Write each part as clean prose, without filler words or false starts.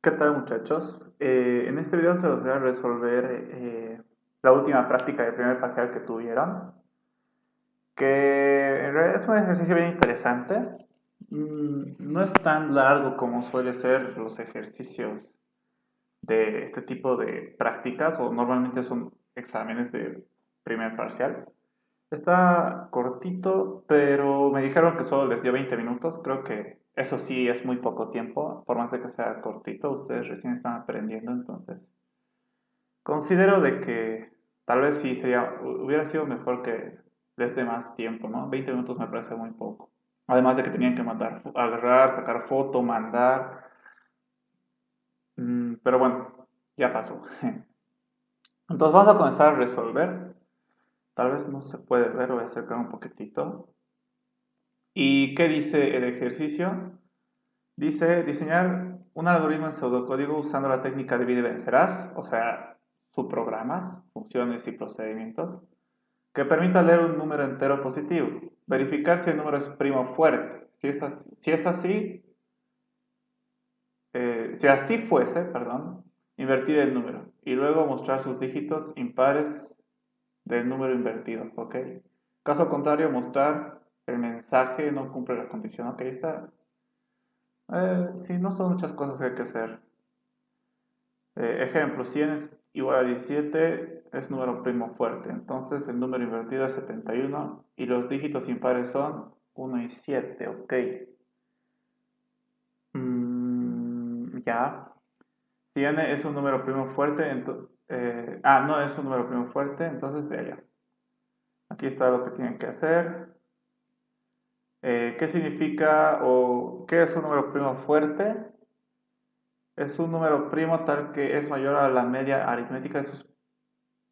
¿Qué tal, muchachos? En este video se los voy a resolver la última práctica de primer parcial que tuvieron, que en realidad es un ejercicio bien interesante. No es tan largo como suele ser los ejercicios de este tipo de prácticas, o normalmente son exámenes de primer parcial. Está cortito, pero me dijeron que solo les dio 20 minutos. Creo que eso sí es muy poco tiempo, por más de que sea cortito. Ustedes recién están aprendiendo, entonces considero de que tal vez sí hubiera sido mejor que les dé más tiempo, ¿no? 20 minutos me parece muy poco. Además de que tenían que mandar, agarrar, sacar foto, mandar. Pero bueno, ya pasó. Entonces vamos a comenzar a resolver. Tal vez no se puede ver, voy a acercar un poquitito. ¿Y qué dice el ejercicio? Dice diseñar un algoritmo en pseudocódigo usando la técnica divide y vencerás, o sea, subprogramas, funciones y procedimientos, que permita leer un número entero positivo, verificar si el número es primo fuerte. Si así fuese, perdón, invertir el número y luego mostrar sus dígitos impares del número invertido, ¿ok? Caso contrario, mostrar el mensaje no cumple la condición, ¿ok? Está. Sí, no son muchas cosas que hay que hacer. Ejemplo, 100 es igual a 17, es número primo fuerte. Entonces el número invertido es 71 y los dígitos impares son 1 y 7, ok. Ya. 100 es un número primo fuerte, no es un número primo fuerte, entonces de allá. Aquí está lo que tienen que hacer. ¿Qué significa o qué es un número primo fuerte? Es un número primo tal que es mayor a la media aritmética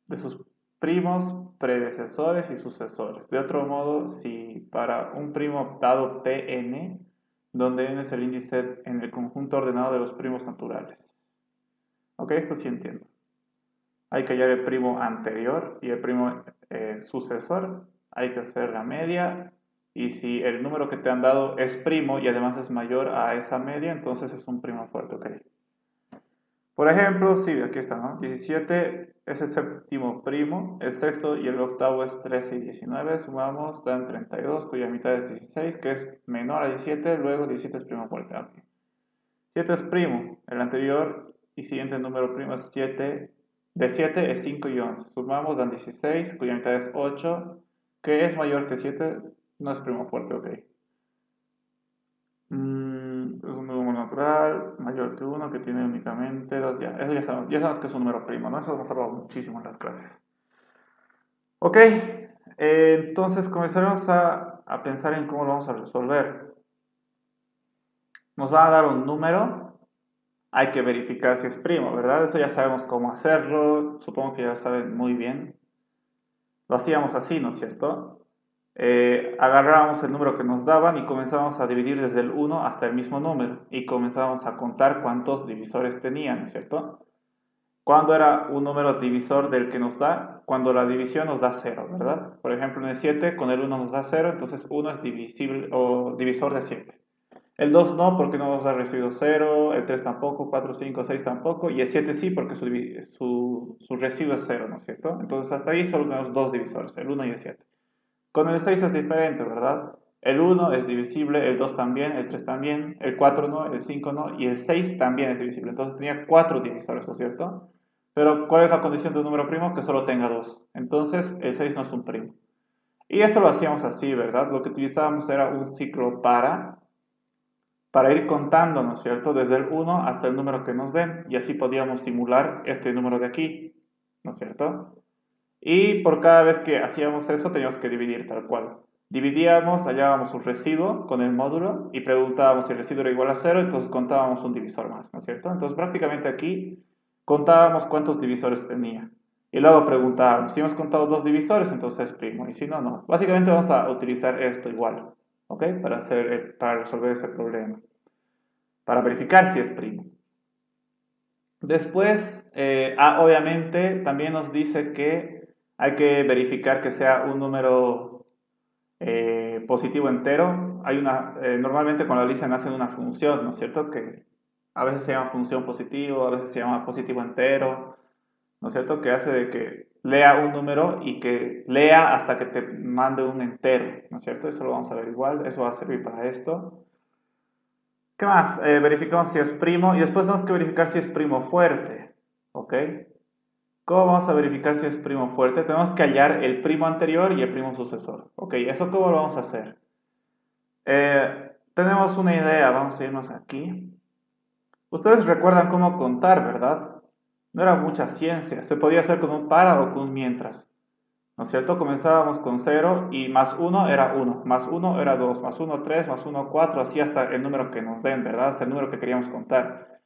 de sus primos, predecesores y sucesores. De otro modo, si para un primo dado Pn, donde n es el índice en el conjunto ordenado de los primos naturales. Ok, esto sí entiendo. Hay que hallar el primo anterior y el primo sucesor. Hay que hacer la media. Y si el número que te han dado es primo y además es mayor a esa media, entonces es un primo fuerte, ok. Por ejemplo, sí, aquí está, ¿no? 17 es el séptimo primo, el sexto y el octavo es 13 y 19, sumamos, dan 32, cuya mitad es 16, que es menor a 17, luego 17 es primo fuerte. Okay. 7 es primo, el anterior y siguiente número primo es 7, de 7 es 5 y 11, sumamos, dan 16, cuya mitad es 8, que es mayor que 7, no es primo fuerte, ok. Es un número natural mayor que uno que tiene únicamente dos. Eso ya sabemos que es un número primo, ¿no? Eso hemos hablado muchísimo en las clases. Ok, entonces comenzaremos a pensar en cómo lo vamos a resolver. Nos va a dar un número, hay que verificar si es primo, ¿verdad? Eso ya sabemos cómo hacerlo, supongo que ya lo saben muy bien. Lo hacíamos así, ¿no es cierto? Agarrábamos el número que nos daban y comenzábamos a dividir desde el 1 hasta el mismo número y comenzábamos a contar cuántos divisores tenían, ¿no es cierto? ¿Cuándo era un número divisor del que nos da? Cuando la división nos da 0, ¿verdad? Por ejemplo, en el 7 con el 1 nos da 0, entonces 1 es divisible o divisor de 7. El 2 no, porque no nos ha recibido 0, el 3 tampoco, 4, 5, 6 tampoco, y el 7 sí, porque su residuo es 0, ¿no es cierto? Entonces hasta ahí solo tenemos dos divisores, el 1 y el 7. Con el 6 es diferente, ¿verdad? El 1 es divisible, el 2 también, el 3 también, el 4 no, el 5 no, y el 6 también es divisible. Entonces tenía 4 divisores, ¿no es cierto? Pero ¿cuál es la condición de un número primo? Que solo tenga 2. Entonces el 6 no es un primo. Y esto lo hacíamos así, ¿verdad? Lo que utilizábamos era un ciclo para ir contando, ¿no es cierto? Desde el 1 hasta el número que nos den. Y así podíamos simular este número de aquí, ¿no es cierto? Y por cada vez que hacíamos eso teníamos que dividir tal cual. Dividíamos, hallábamos un residuo con el módulo y preguntábamos si el residuo era igual a cero, entonces contábamos un divisor más, ¿no es cierto? Entonces prácticamente aquí contábamos cuántos divisores tenía. Y luego preguntábamos, si hemos contado dos divisores, entonces es primo, y si no, no. Básicamente vamos a utilizar esto igual, ¿ok? Para resolver ese problema, para verificar si es primo. Después, obviamente, también nos dice que hay que verificar que sea un número positivo entero. Normalmente con la lista hacen una función, ¿no es cierto? Que A veces se llama función positivo, a veces se llama positivo entero, ¿no es cierto? Que hace de que lea un número y que lea hasta que te mande un entero, ¿no es cierto? Eso lo vamos a ver igual, eso va a servir para esto. ¿Qué más? Verificamos si es primo y después tenemos que verificar si es primo fuerte, ¿ok? ¿Cómo vamos a verificar si es primo fuerte? Tenemos que hallar el primo anterior y el primo sucesor, ¿ok? ¿Eso cómo lo vamos a hacer? Tenemos una idea, vamos a irnos aquí. Ustedes recuerdan cómo contar, ¿verdad? No era mucha ciencia, se podía hacer con un para o con un mientras, ¿no es cierto? Comenzábamos con 0 y más 1 era 1, más 1 era 2, más 1 3, más 1 4, así hasta el número que nos den, ¿verdad? Hasta el número que queríamos contar.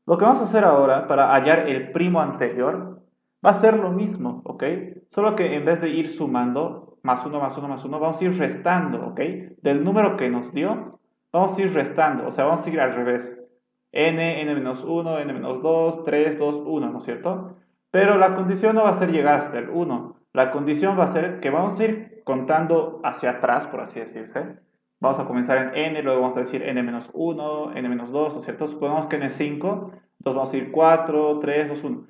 Lo que vamos a hacer ahora para hallar el primo anterior va a ser lo mismo, ¿ok? Solo que en vez de ir sumando más 1, más 1, más 1, vamos a ir restando, ¿ok? Del número que nos dio, vamos a ir restando, o sea, vamos a ir al revés. N-1, N-2, 3, 2, 1, ¿no es cierto? Pero la condición no va a ser llegar hasta el 1. La condición va a ser que vamos a ir contando hacia atrás, por así decirse. Vamos a comenzar en n, luego vamos a decir n-1, n-2, ¿no es cierto? Suponemos que n5, entonces vamos a ir 4, 3, 2, 1.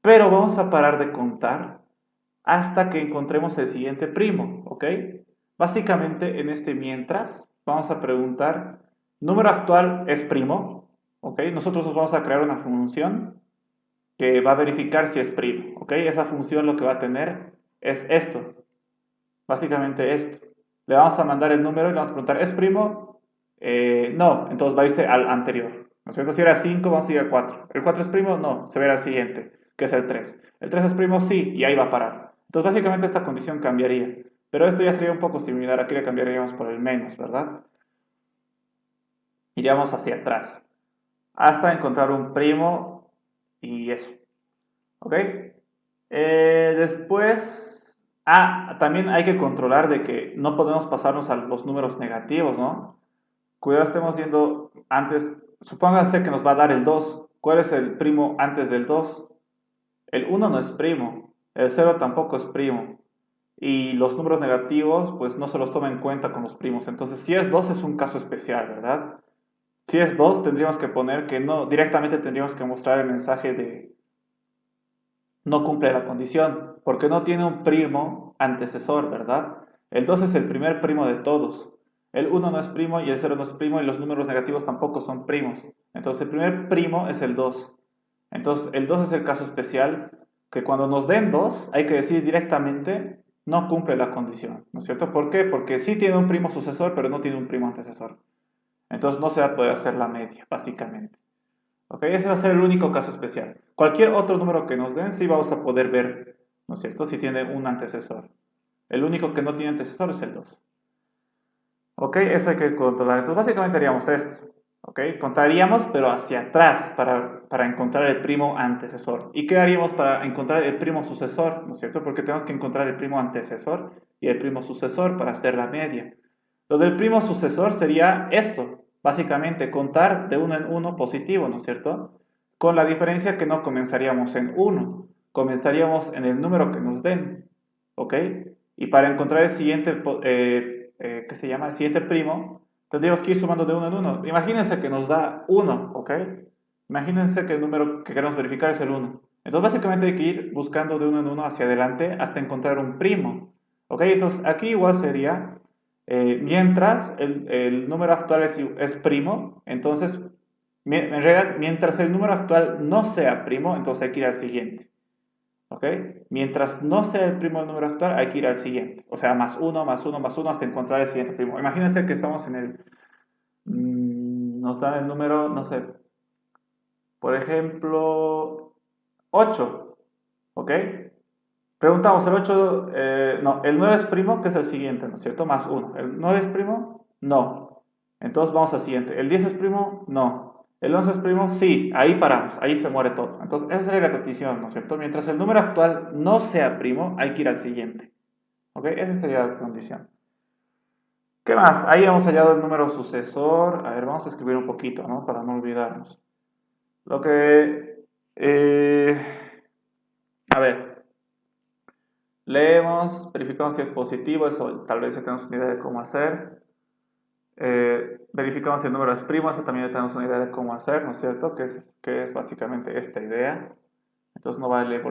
Pero vamos a parar de contar hasta que encontremos el siguiente primo, ¿ok? Básicamente en este mientras vamos a preguntar, ¿número actual es primo? ¿Ok? Nosotros nos vamos a crear una función que va a verificar si es primo, ¿ok? Esa función lo que va a tener es esto, básicamente esto. Le vamos a mandar el número y le vamos a preguntar, ¿es primo? No, entonces va a irse al anterior, ¿no es cierto? Si era 5, vamos a ir al 4. ¿El 4 es primo? No, se verá al siguiente, que es el 3. ¿El 3 es primo? Sí, y ahí va a parar. Entonces básicamente esta condición cambiaría, pero esto ya sería un poco similar, aquí le cambiaríamos por el menos, ¿verdad? Iríamos hacia atrás, hasta encontrar un primo y eso, ¿ok? Después, también hay que controlar de que no podemos pasarnos a los números negativos, ¿no? Cuidado, estemos viendo antes, supónganse que nos va a dar el 2. ¿Cuál es el primo antes del 2? El 1 no es primo, el 0 tampoco es primo. Y los números negativos, pues no se los toma en cuenta con los primos. Entonces, si es 2 es un caso especial, ¿verdad? Si es 2 tendríamos que poner que no, directamente tendríamos que mostrar el mensaje de no cumple la condición, porque no tiene un primo antecesor, ¿verdad? El 2 es el primer primo de todos. El 1 no es primo y el 0 no es primo y los números negativos tampoco son primos. Entonces el primer primo es el 2. Entonces el 2 es el caso especial que cuando nos den 2 hay que decir directamente no cumple la condición, ¿no es cierto? ¿Por qué? Porque sí tiene un primo sucesor pero no tiene un primo antecesor. Entonces no se va a poder hacer la media, básicamente. ¿Ok? Ese va a ser el único caso especial. Cualquier otro número que nos den, sí vamos a poder ver, ¿no es cierto? Si tiene un antecesor. El único que no tiene antecesor es el 2. ¿Ok? Eso hay que controlar. Entonces, básicamente haríamos esto. ¿Ok? Contaríamos, pero hacia atrás para encontrar el primo antecesor. ¿Y qué haríamos para encontrar el primo sucesor? ¿No es cierto? Porque tenemos que encontrar el primo antecesor y el primo sucesor para hacer la media. Lo del primo sucesor sería esto, básicamente contar de uno en uno positivo, ¿no es cierto? Con la diferencia que no comenzaríamos en 1, comenzaríamos en el número que nos den, ¿ok? Y para encontrar el siguiente, ¿qué se llama? El siguiente primo, tendríamos que ir sumando de uno en uno. Imagínense que nos da 1, ¿ok? Imagínense que el número que queremos verificar es el 1. Entonces básicamente hay que ir buscando de uno en uno hacia adelante hasta encontrar un primo, ¿ok? Entonces aquí igual sería mientras el número actual es primo, entonces, en realidad, mientras el número actual no sea primo, entonces hay que ir al siguiente. ¿Ok? Mientras no sea el primo del número actual, hay que ir al siguiente. O sea, más uno, más uno, más uno, hasta encontrar el siguiente primo. Imagínense que estamos en el... nos dan el número, no sé, por ejemplo, 8. ¿Ok? Preguntamos, el 8, no, el 9 es primo, que es el siguiente, ¿no es cierto? Más 1. ¿El 9 es primo? No. Entonces vamos al siguiente. ¿El 10 es primo? No. ¿El 11 es primo? Sí. Ahí paramos, ahí se muere todo. Entonces esa sería la condición, ¿no es cierto? Mientras el número actual no sea primo, hay que ir al siguiente. ¿Ok? Esa sería la condición. ¿Qué más? Ahí hemos hallado el número sucesor. A ver, vamos a escribir un poquito, ¿no? Para no olvidarnos. Lo que... a ver. Leemos, verificamos si es positivo, eso tal vez ya tenemos una idea de cómo hacer. verificamos si el número es primo, eso también ya tenemos una idea de cómo hacer, ¿no es cierto? Que es básicamente esta idea. Entonces no vale la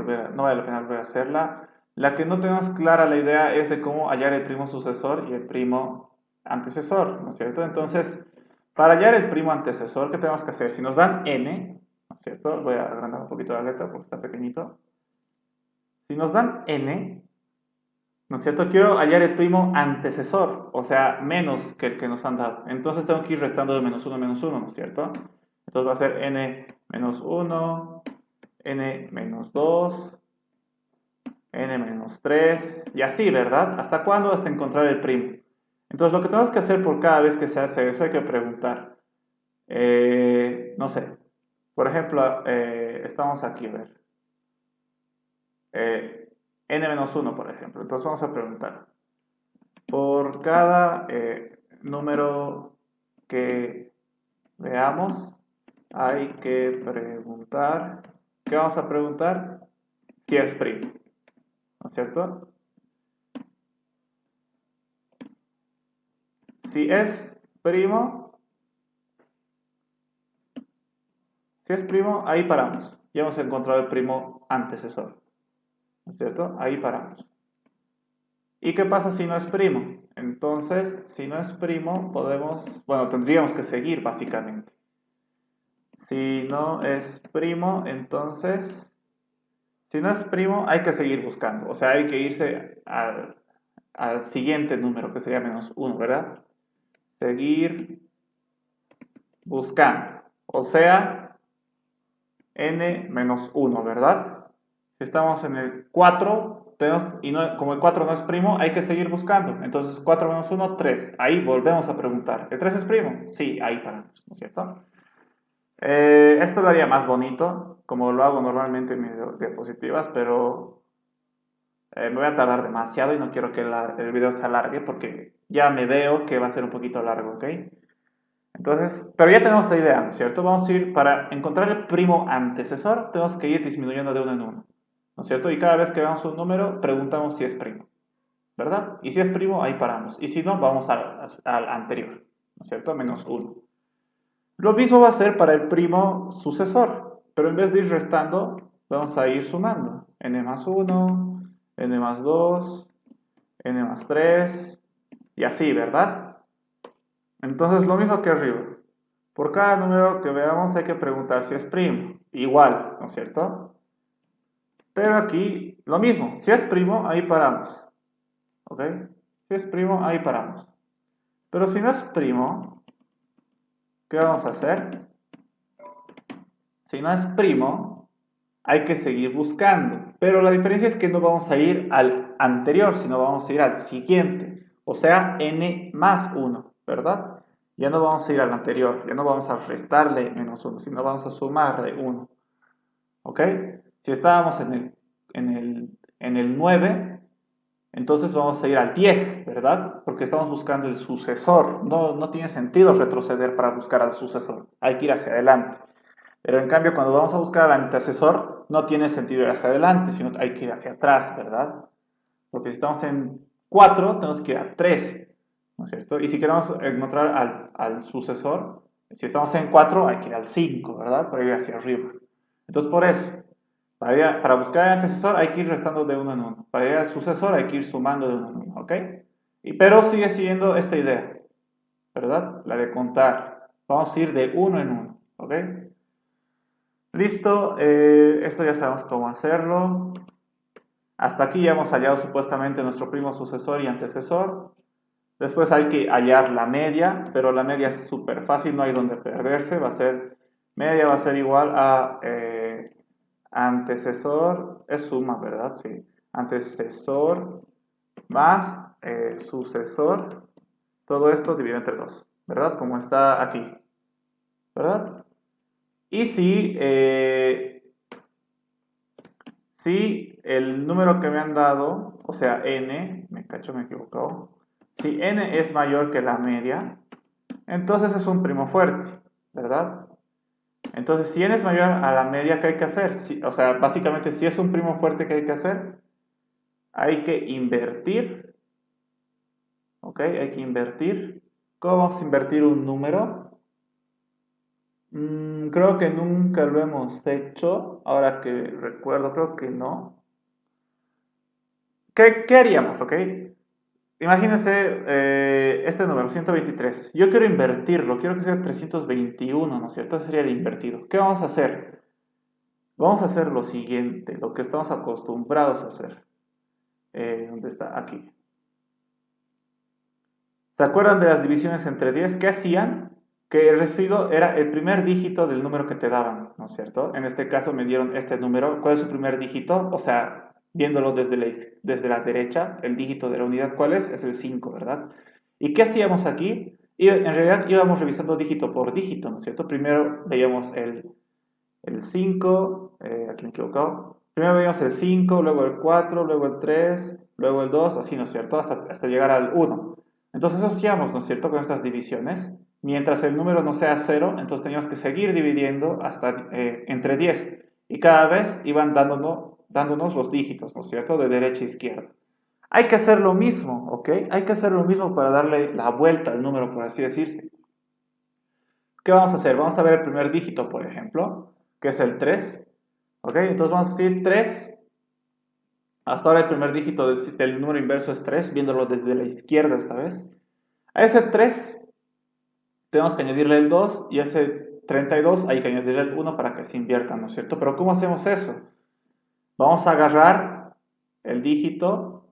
pena volver a hacerla. La que no tenemos clara la idea es de cómo hallar el primo sucesor y el primo antecesor, ¿no es cierto? Entonces, para hallar el primo antecesor, ¿qué tenemos que hacer? Si nos dan n, ¿no es cierto? Voy a agrandar un poquito la letra porque está pequeñito. Si nos dan n, ¿no es cierto? Quiero hallar el primo antecesor, o sea, menos que el que nos han dado. Entonces tengo que ir restando de menos 1 a menos 1, ¿no es cierto? Entonces va a ser n menos 1, n menos 2, n menos 3, y así, ¿verdad? ¿Hasta cuándo? Hasta encontrar el primo. Entonces lo que tenemos que hacer por cada vez que se hace eso, hay que preguntar. No sé, por ejemplo, estamos aquí, a ver. n-1, por ejemplo. Entonces vamos a preguntar. Por cada número que veamos, hay que preguntar. ¿Qué vamos a preguntar? Si es primo. ¿No es cierto? Si es primo, ahí paramos. Ya hemos encontrado el primo antecesor. ¿No es cierto? Ahí paramos. ¿Y qué pasa si no es primo? Entonces, si no es primo, tendríamos que seguir básicamente. Si no es primo, entonces, si no es primo, hay que seguir buscando. O sea, hay que irse al siguiente número, que sería menos 1, ¿verdad? Seguir buscando. O sea, n menos 1, ¿verdad? Si estamos en el 4, como el 4 no es primo, hay que seguir buscando. Entonces, 4 menos 1, 3. Ahí volvemos a preguntar. ¿El 3 es primo? Sí, ahí paramos, ¿no es cierto? Esto lo haría más bonito, como lo hago normalmente en mis diapositivas, pero me voy a tardar demasiado y no quiero que el video se alargue porque ya me veo que va a ser un poquito largo, ¿ok? Entonces, pero ya tenemos la idea, ¿no es cierto? Vamos a ir, para encontrar el primo antecesor, tenemos que ir disminuyendo de uno en uno, ¿no es cierto? Y cada vez que veamos un número, preguntamos si es primo, ¿verdad? Y si es primo, ahí paramos. Y si no, vamos al anterior, ¿no es cierto? Menos 1. Lo mismo va a ser para el primo sucesor, pero en vez de ir restando, vamos a ir sumando. N más 1, n más 2, n más 3, y así, ¿verdad? Entonces, lo mismo que arriba. Por cada número que veamos hay que preguntar si es primo. Igual, ¿no es cierto? Pero aquí, lo mismo. Si es primo, ahí paramos. ¿Ok? Si es primo, ahí paramos. Pero si no es primo, ¿qué vamos a hacer? Si no es primo, hay que seguir buscando. Pero la diferencia es que no vamos a ir al anterior, sino vamos a ir al siguiente. O sea, n más 1, ¿verdad? Ya no vamos a ir al anterior, ya no vamos a restarle menos 1, sino vamos a sumarle 1. ¿Ok? Si estábamos en el 9, entonces vamos a ir al 10, ¿verdad? Porque estamos buscando el sucesor. No tiene sentido retroceder para buscar al sucesor. Hay que ir hacia adelante. Pero en cambio, cuando vamos a buscar al antecesor, no tiene sentido ir hacia adelante, sino hay que ir hacia atrás, ¿verdad? Porque si estamos en 4, tenemos que ir a 3, ¿no es cierto? Y si queremos encontrar al sucesor, si estamos en 4, hay que ir al 5, ¿verdad? Para ir hacia arriba. Entonces, por eso, para buscar el antecesor hay que ir restando de uno en uno. Para ir al sucesor hay que ir sumando de uno en uno, ¿ok? Pero sigue siguiendo esta idea, ¿verdad? La de contar. Vamos a ir de uno en uno, ¿ok? Listo, esto ya sabemos cómo hacerlo. Hasta aquí ya hemos hallado supuestamente nuestro primo sucesor y antecesor. Después hay que hallar la media, pero la media es súper fácil, no hay donde perderse. Media va a ser igual a antecesor, es suma, ¿verdad? Sí. Antecesor más sucesor, todo esto dividido entre 2, ¿verdad? Como está aquí, ¿verdad? Y si el número que me han dado, o sea n, me he equivocado, si n es mayor que la media, entonces es un primo fuerte, ¿verdad? Entonces, si n es mayor a la media, ¿qué hay que hacer? O sea, básicamente, si es un primo fuerte, ¿qué hay que hacer? Hay que invertir, ¿ok? Hay que invertir ¿Cómo vamos a invertir un número? Creo que nunca lo hemos hecho. Ahora que recuerdo, creo que no. ¿Qué haríamos, ok? Imagínense este número, 123. Yo quiero invertirlo, quiero que sea 321, ¿no es cierto? Ese sería el invertido. ¿Qué vamos a hacer? Vamos a hacer lo siguiente, lo que estamos acostumbrados a hacer. ¿Dónde está? Aquí. ¿Se acuerdan de las divisiones entre 10? ¿Qué hacían? Que el residuo era el primer dígito del número que te daban, ¿no es cierto? En este caso me dieron este número. ¿Cuál es su primer dígito? O sea, viéndolo desde la derecha, el dígito de la unidad, ¿cuál es? Es el 5, ¿verdad? ¿Y qué hacíamos aquí? Y en realidad íbamos revisando dígito por dígito, ¿no es cierto? Primero veíamos el 5, aquí me he equivocado. Primero veíamos el 5, luego el 4, luego el 3, luego el 2, así, ¿no es cierto? Hasta llegar al 1. Entonces eso hacíamos, ¿no es cierto?, con estas divisiones. Mientras el número no sea 0, entonces teníamos que seguir dividiendo hasta entre 10. Y cada vez iban dándonos los dígitos, ¿no es cierto?, de derecha a izquierda. Hay que hacer lo mismo, ¿ok? Hay que hacer lo mismo para darle la vuelta al número, por así decirse. ¿Qué vamos a hacer? Vamos a ver el primer dígito, por ejemplo, que es el 3. ¿Ok? Entonces vamos a decir 3. Hasta ahora el primer dígito del número inverso es 3, viéndolo desde la izquierda esta vez. A ese 3 tenemos que añadirle el 2 y a ese 32 hay que añadirle el 1 para que se invierta, ¿no es cierto? Pero ¿cómo hacemos eso? Vamos a agarrar el dígito,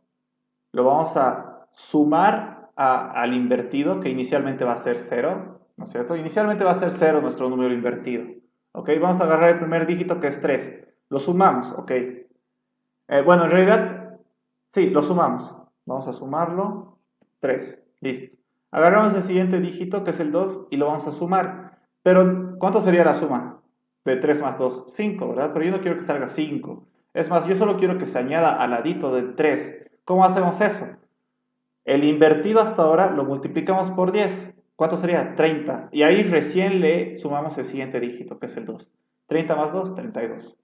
lo vamos a sumar al invertido, que inicialmente va a ser 0, ¿no es cierto? Inicialmente va a ser 0 nuestro número invertido. ¿Ok? Vamos a agarrar el primer dígito que es 3. Lo sumamos, ¿ok? Bueno, en realidad, sí, lo sumamos. Vamos a sumarlo. 3. Listo. Agarramos el siguiente dígito, que es el 2, y lo vamos a sumar. Pero, ¿cuánto sería la suma? De 3 más 2. 5, ¿verdad? Pero yo no quiero que salga 5. Es más, yo solo quiero que se añada al ladito del 3. ¿Cómo hacemos eso? El invertido hasta ahora lo multiplicamos por 10. ¿Cuánto sería? 30. Y ahí recién le sumamos el siguiente dígito, que es el 2. 30 más 2, 32.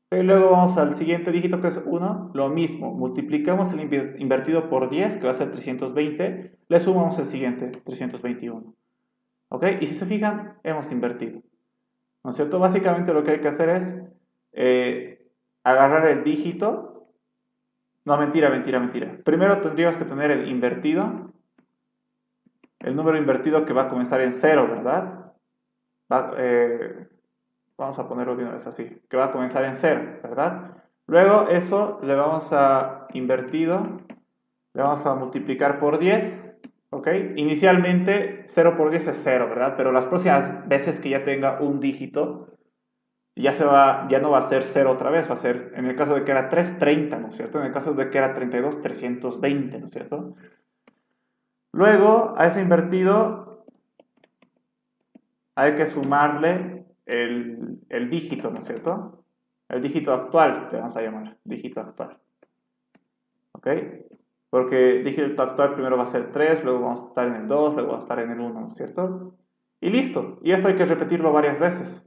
Y luego vamos al siguiente dígito que es 1, lo mismo, multiplicamos el invertido por 10, que va a ser 320, le sumamos el siguiente, 321. ¿Ok? Y si se fijan, hemos invertido. ¿No es cierto? Básicamente lo que hay que hacer es agarrar el dígito. No, mentira. Primero tendríamos que tener el invertido, el número invertido que va a comenzar en 0, ¿verdad? Vamos a ponerlo de una vez así, que va a comenzar en 0, ¿verdad? Luego eso le vamos a invertido, le vamos a multiplicar por 10, ¿ok? Inicialmente 0 por 10 es 0, ¿verdad? Pero las próximas veces que ya tenga un dígito, ya no va a ser 0 otra vez, va a ser, en el caso de que era 3, 30, ¿no es cierto? En el caso de que era 32, 320, ¿no es cierto? Luego, a ese invertido hay que sumarle el dígito, ¿no es cierto? El dígito actual, le vamos a llamar, dígito actual. ¿Ok? Porque dígito actual primero va a ser 3, luego vamos a estar en el 2, luego vamos a estar en el 1, ¿no es cierto? Y listo. Y esto hay que repetirlo varias veces,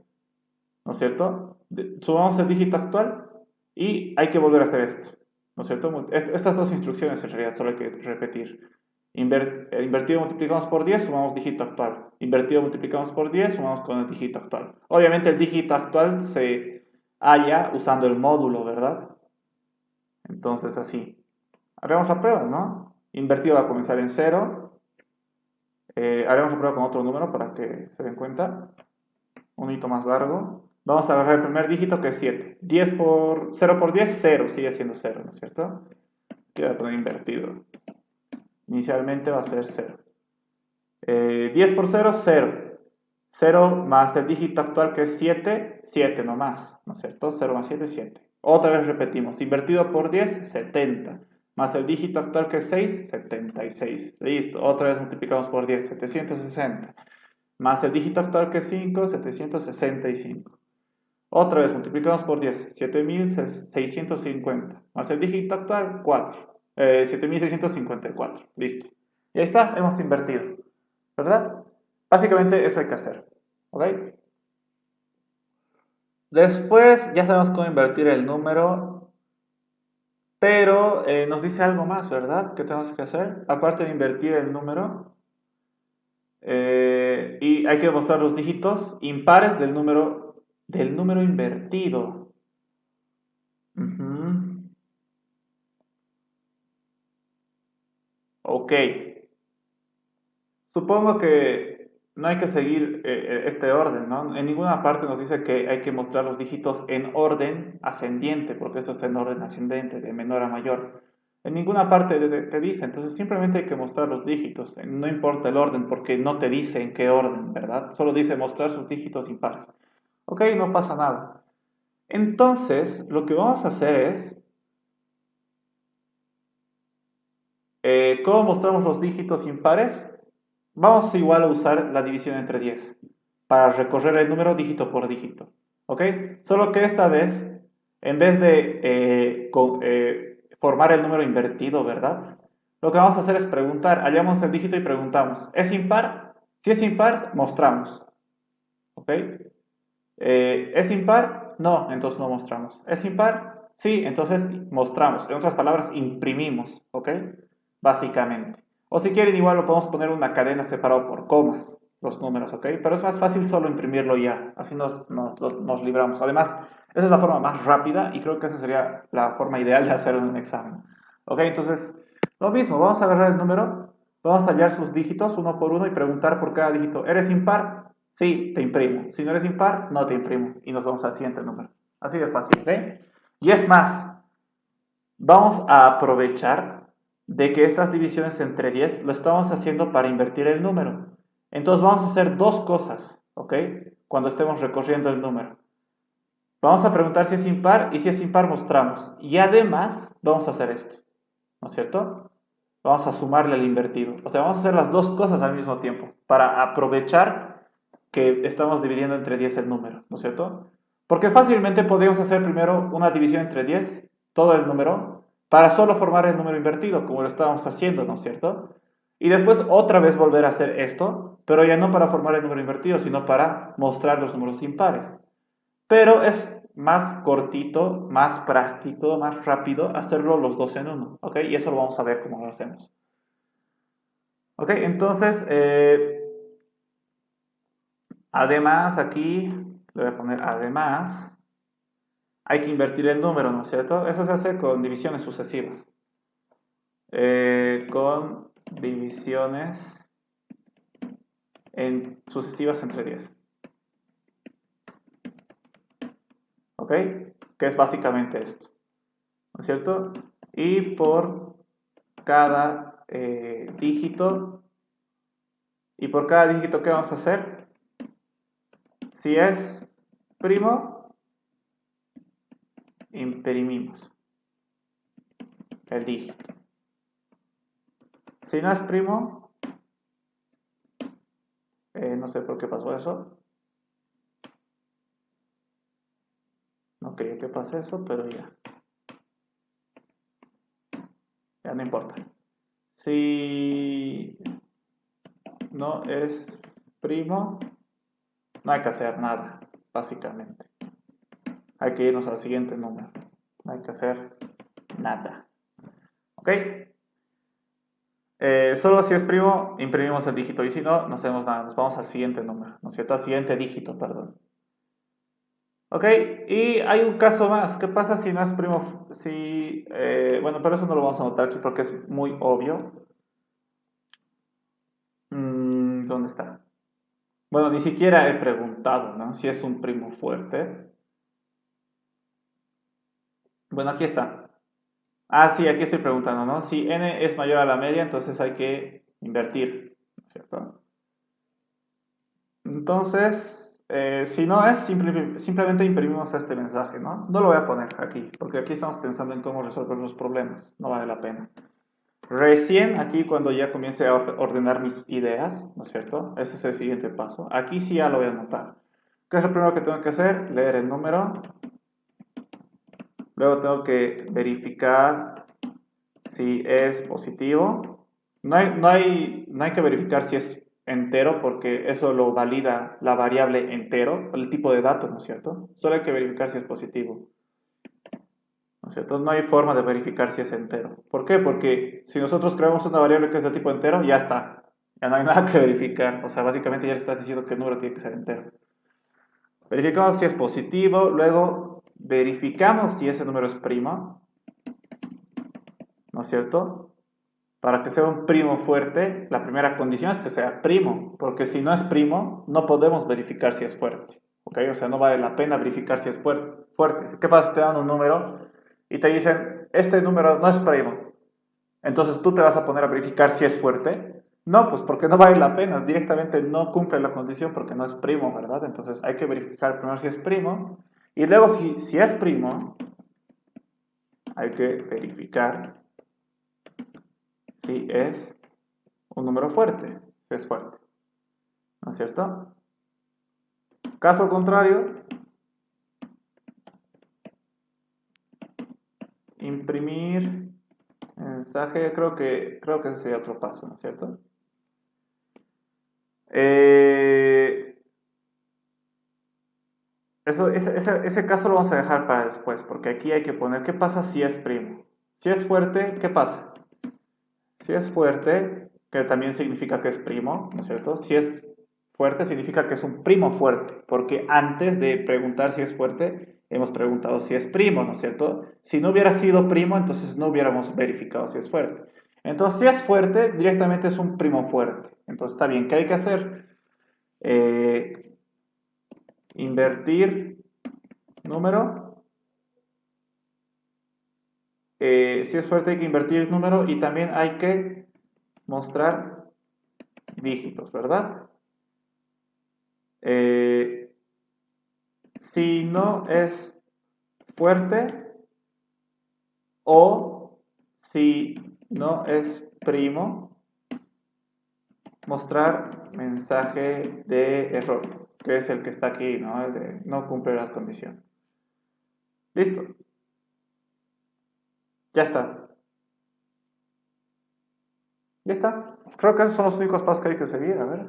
¿no es cierto? Sumamos el dígito actual y hay que volver a hacer esto, ¿no es cierto? Estas dos instrucciones en realidad solo hay que repetir. Invertido multiplicamos por 10, sumamos dígito actual. Invertido multiplicamos por 10, sumamos con el dígito actual. Obviamente el dígito actual se halla usando el módulo, ¿verdad? Entonces así. Haremos la prueba, ¿no? Invertido va a comenzar en 0. Haremos la prueba con otro número para que se den cuenta. Un hito más largo. Vamos a agarrar el primer dígito que es 7. 0 por 10, 0. Sigue siendo 0, ¿no es cierto? Queda todo invertido. Inicialmente va a ser 0. 10 por 0, 0. 0 más el dígito actual que es 7, 7 nomás, ¿no es cierto? 0 más 7, 7. Otra vez repetimos, invertido por 10, 70. Más el dígito actual que es 6, 76. Listo, otra vez multiplicamos por 10, 760. Más el dígito actual que es 5, 765. Otra vez multiplicamos por 10, 7650. Más el dígito actual, 4. 7654. Listo. Y ahí está, hemos invertido. ¿Verdad? Básicamente eso hay que hacer. ¿Ok? Después ya sabemos cómo invertir el número, pero nos dice algo más, ¿verdad? ¿Qué tenemos que hacer? Aparte de invertir el número, Y hay que demostrar los dígitos impares del número invertido. Ujú. Ok. Supongo que no hay que seguir este orden, ¿no? En ninguna parte nos dice que hay que mostrar los dígitos en orden ascendiente, porque esto está en orden ascendente, de menor a mayor. En ninguna parte te dice, entonces simplemente hay que mostrar los dígitos, no importa el orden, porque no te dice en qué orden, ¿verdad? Solo dice mostrar sus dígitos impares. Ok, no pasa nada. Entonces, lo que vamos a hacer es, ¿cómo mostramos los dígitos impares? Vamos igual a usar la división entre 10 para recorrer el número dígito por dígito. ¿Ok? Solo que esta vez, en vez de formar el número invertido, ¿verdad? Lo que vamos a hacer es preguntar, hallamos el dígito y preguntamos, ¿es impar? Si es impar, mostramos. ¿Ok? ¿Es impar? No, entonces no mostramos. ¿Es impar? Sí, entonces mostramos. En otras palabras, imprimimos. ¿Ok? Básicamente. O si quieren, igual lo podemos poner una cadena separado por comas, los números, ¿ok? Pero es más fácil solo imprimirlo ya. Así nos libramos. Además, esa es la forma más rápida y creo que esa sería la forma ideal de hacer un examen. ¿Ok? Entonces, lo mismo. Vamos a agarrar el número, vamos a hallar sus dígitos uno por uno y preguntar por cada dígito. ¿Eres impar? Sí, te imprimo. Si no eres impar, no te imprimo. Y nos vamos al siguiente número. Así de fácil, ¿ok? Y es más, vamos a aprovechar de que estas divisiones entre 10 lo estamos haciendo para invertir el número. Entonces vamos a hacer dos cosas, ¿ok? Cuando estemos recorriendo el número. Vamos a preguntar si es impar y si es impar mostramos. Y además vamos a hacer esto, ¿no es cierto? Vamos a sumarle el invertido. O sea, vamos a hacer las dos cosas al mismo tiempo para aprovechar que estamos dividiendo entre 10 el número, ¿no es cierto? Porque fácilmente podríamos hacer primero una división entre 10, todo el número, para solo formar el número invertido, como lo estábamos haciendo, ¿no es cierto? Y después otra vez volver a hacer esto, pero ya no para formar el número invertido, sino para mostrar los números impares. Pero es más cortito, más práctico, más rápido hacerlo los dos en uno, ¿ok? Y eso lo vamos a ver cómo lo hacemos. ¿Ok? Entonces, además aquí, le voy a poner además, hay que invertir el número, ¿no es cierto? Eso se hace con divisiones sucesivas. Con divisiones sucesivas entre 10. ¿Ok? Que es básicamente esto, ¿no es cierto? Y por cada dígito, ¿qué vamos a hacer? Si es primo, imprimimos el dígito. Si no es primo, no sé por qué pasó eso. No quería que pase eso, pero ya. Ya no importa. Si no es primo, no hay que hacer nada, básicamente. Hay que irnos al siguiente número. No hay que hacer nada. ¿Ok? Solo si es primo, imprimimos el dígito. Y si no, no hacemos nada. Nos vamos al siguiente número. ¿No es cierto? Al siguiente dígito, perdón. ¿Ok? Y hay un caso más. ¿Qué pasa si no es primo? Bueno, pero eso no lo vamos a notar aquí porque es muy obvio. ¿Dónde está? Bueno, ni siquiera he preguntado, ¿no? Si es un primo fuerte. Bueno, aquí está. Ah, sí, aquí estoy preguntando, ¿no? Si n es mayor a la media, entonces hay que invertir, ¿cierto? Entonces, si no es, simplemente imprimimos este mensaje, ¿no? No lo voy a poner aquí, porque aquí estamos pensando en cómo resolver los problemas. No vale la pena. Recién aquí, cuando ya comience a ordenar mis ideas, ¿no es cierto? Ese es el siguiente paso. Aquí sí ya lo voy a anotar. ¿Qué es lo primero que tengo que hacer? Leer el número. Luego tengo que verificar si es positivo. No hay que verificar si es entero porque eso lo valida la variable entero, el tipo de datos, ¿no es cierto? Solo hay que verificar si es positivo, ¿no es cierto? No hay forma de verificar si es entero. ¿Por qué? Porque si nosotros creamos una variable que es de tipo entero, ya está. Ya no hay nada que verificar. O sea, básicamente ya le estás diciendo que el número tiene que ser entero. Verificamos si es positivo, luego verificamos si ese número es primo, ¿no es cierto? Para que sea un primo fuerte, la primera condición es que sea primo, porque si no es primo, no podemos verificar si es fuerte, ¿ok? O sea, no vale la pena verificar si es fuerte. ¿Qué pasa si te dan un número y te dicen, este número no es primo? Entonces tú te vas a poner a verificar si es fuerte. No, pues porque no vale la pena, directamente no cumple la condición porque no es primo, ¿verdad? Entonces hay que verificar primero si es primo y luego si es primo, hay que verificar si es un número fuerte, si es fuerte, ¿no es cierto? Caso contrario, imprimir mensaje, creo que ese sería otro paso, ¿no es cierto? Ese caso lo vamos a dejar para después, porque aquí hay que poner qué pasa si es primo. Si es fuerte, ¿qué pasa? Si es fuerte, que también significa que es primo, ¿no es cierto? Si es fuerte, significa que es un primo fuerte, porque antes de preguntar si es fuerte, hemos preguntado si es primo, ¿no es cierto? Si no hubiera sido primo, entonces no hubiéramos verificado si es fuerte. Entonces, si es fuerte, directamente es un primo fuerte. Entonces, está bien, ¿qué hay que hacer? Invertir número. Si es fuerte hay que invertir el número y también hay que mostrar dígitos, ¿verdad? Si no es fuerte o si no es primo, mostrar mensaje de error, que es el que está aquí, ¿no? El de no cumple las condiciones. Listo. Ya está. Ya está. Creo que esos son los únicos pasos que hay que seguir. A ver.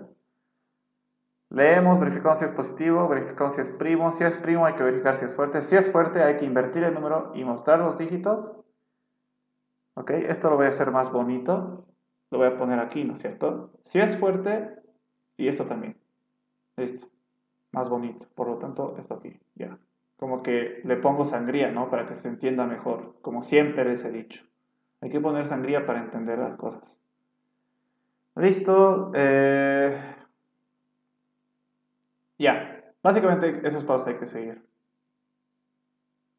Leemos, verificamos si es positivo, verificamos si es primo. Si es primo hay que verificar si es fuerte. Si es fuerte hay que invertir el número y mostrar los dígitos. Ok, esto lo voy a hacer más bonito. Lo voy a poner aquí, ¿no es cierto? Si es fuerte y esto también. Listo. Más bonito. Por lo tanto, esto aquí. Ya. Como que le pongo sangría, ¿no? Para que se entienda mejor. Como siempre les he dicho. Hay que poner sangría para entender las cosas. Listo. Ya. Básicamente esos pasos hay que seguir.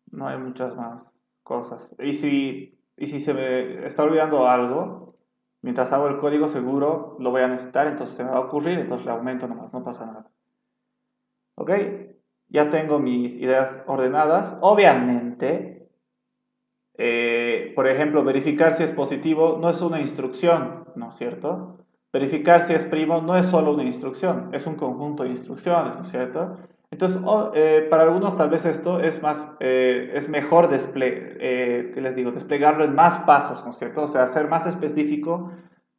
No hay muchas más cosas. Y si se me está olvidando algo, mientras hago el código seguro lo voy a necesitar, entonces se me va a ocurrir, entonces le aumento nomás, no pasa nada. ¿Ok? Ya tengo mis ideas ordenadas. Obviamente, por ejemplo, verificar si es positivo no es una instrucción, ¿no es cierto? Verificar si es primo no es solo una instrucción, es un conjunto de instrucciones, ¿no es cierto? Entonces, para algunos tal vez esto es más, es mejor ¿qué les digo? Desplegarlo en más pasos, ¿no es cierto? O sea, ser más específico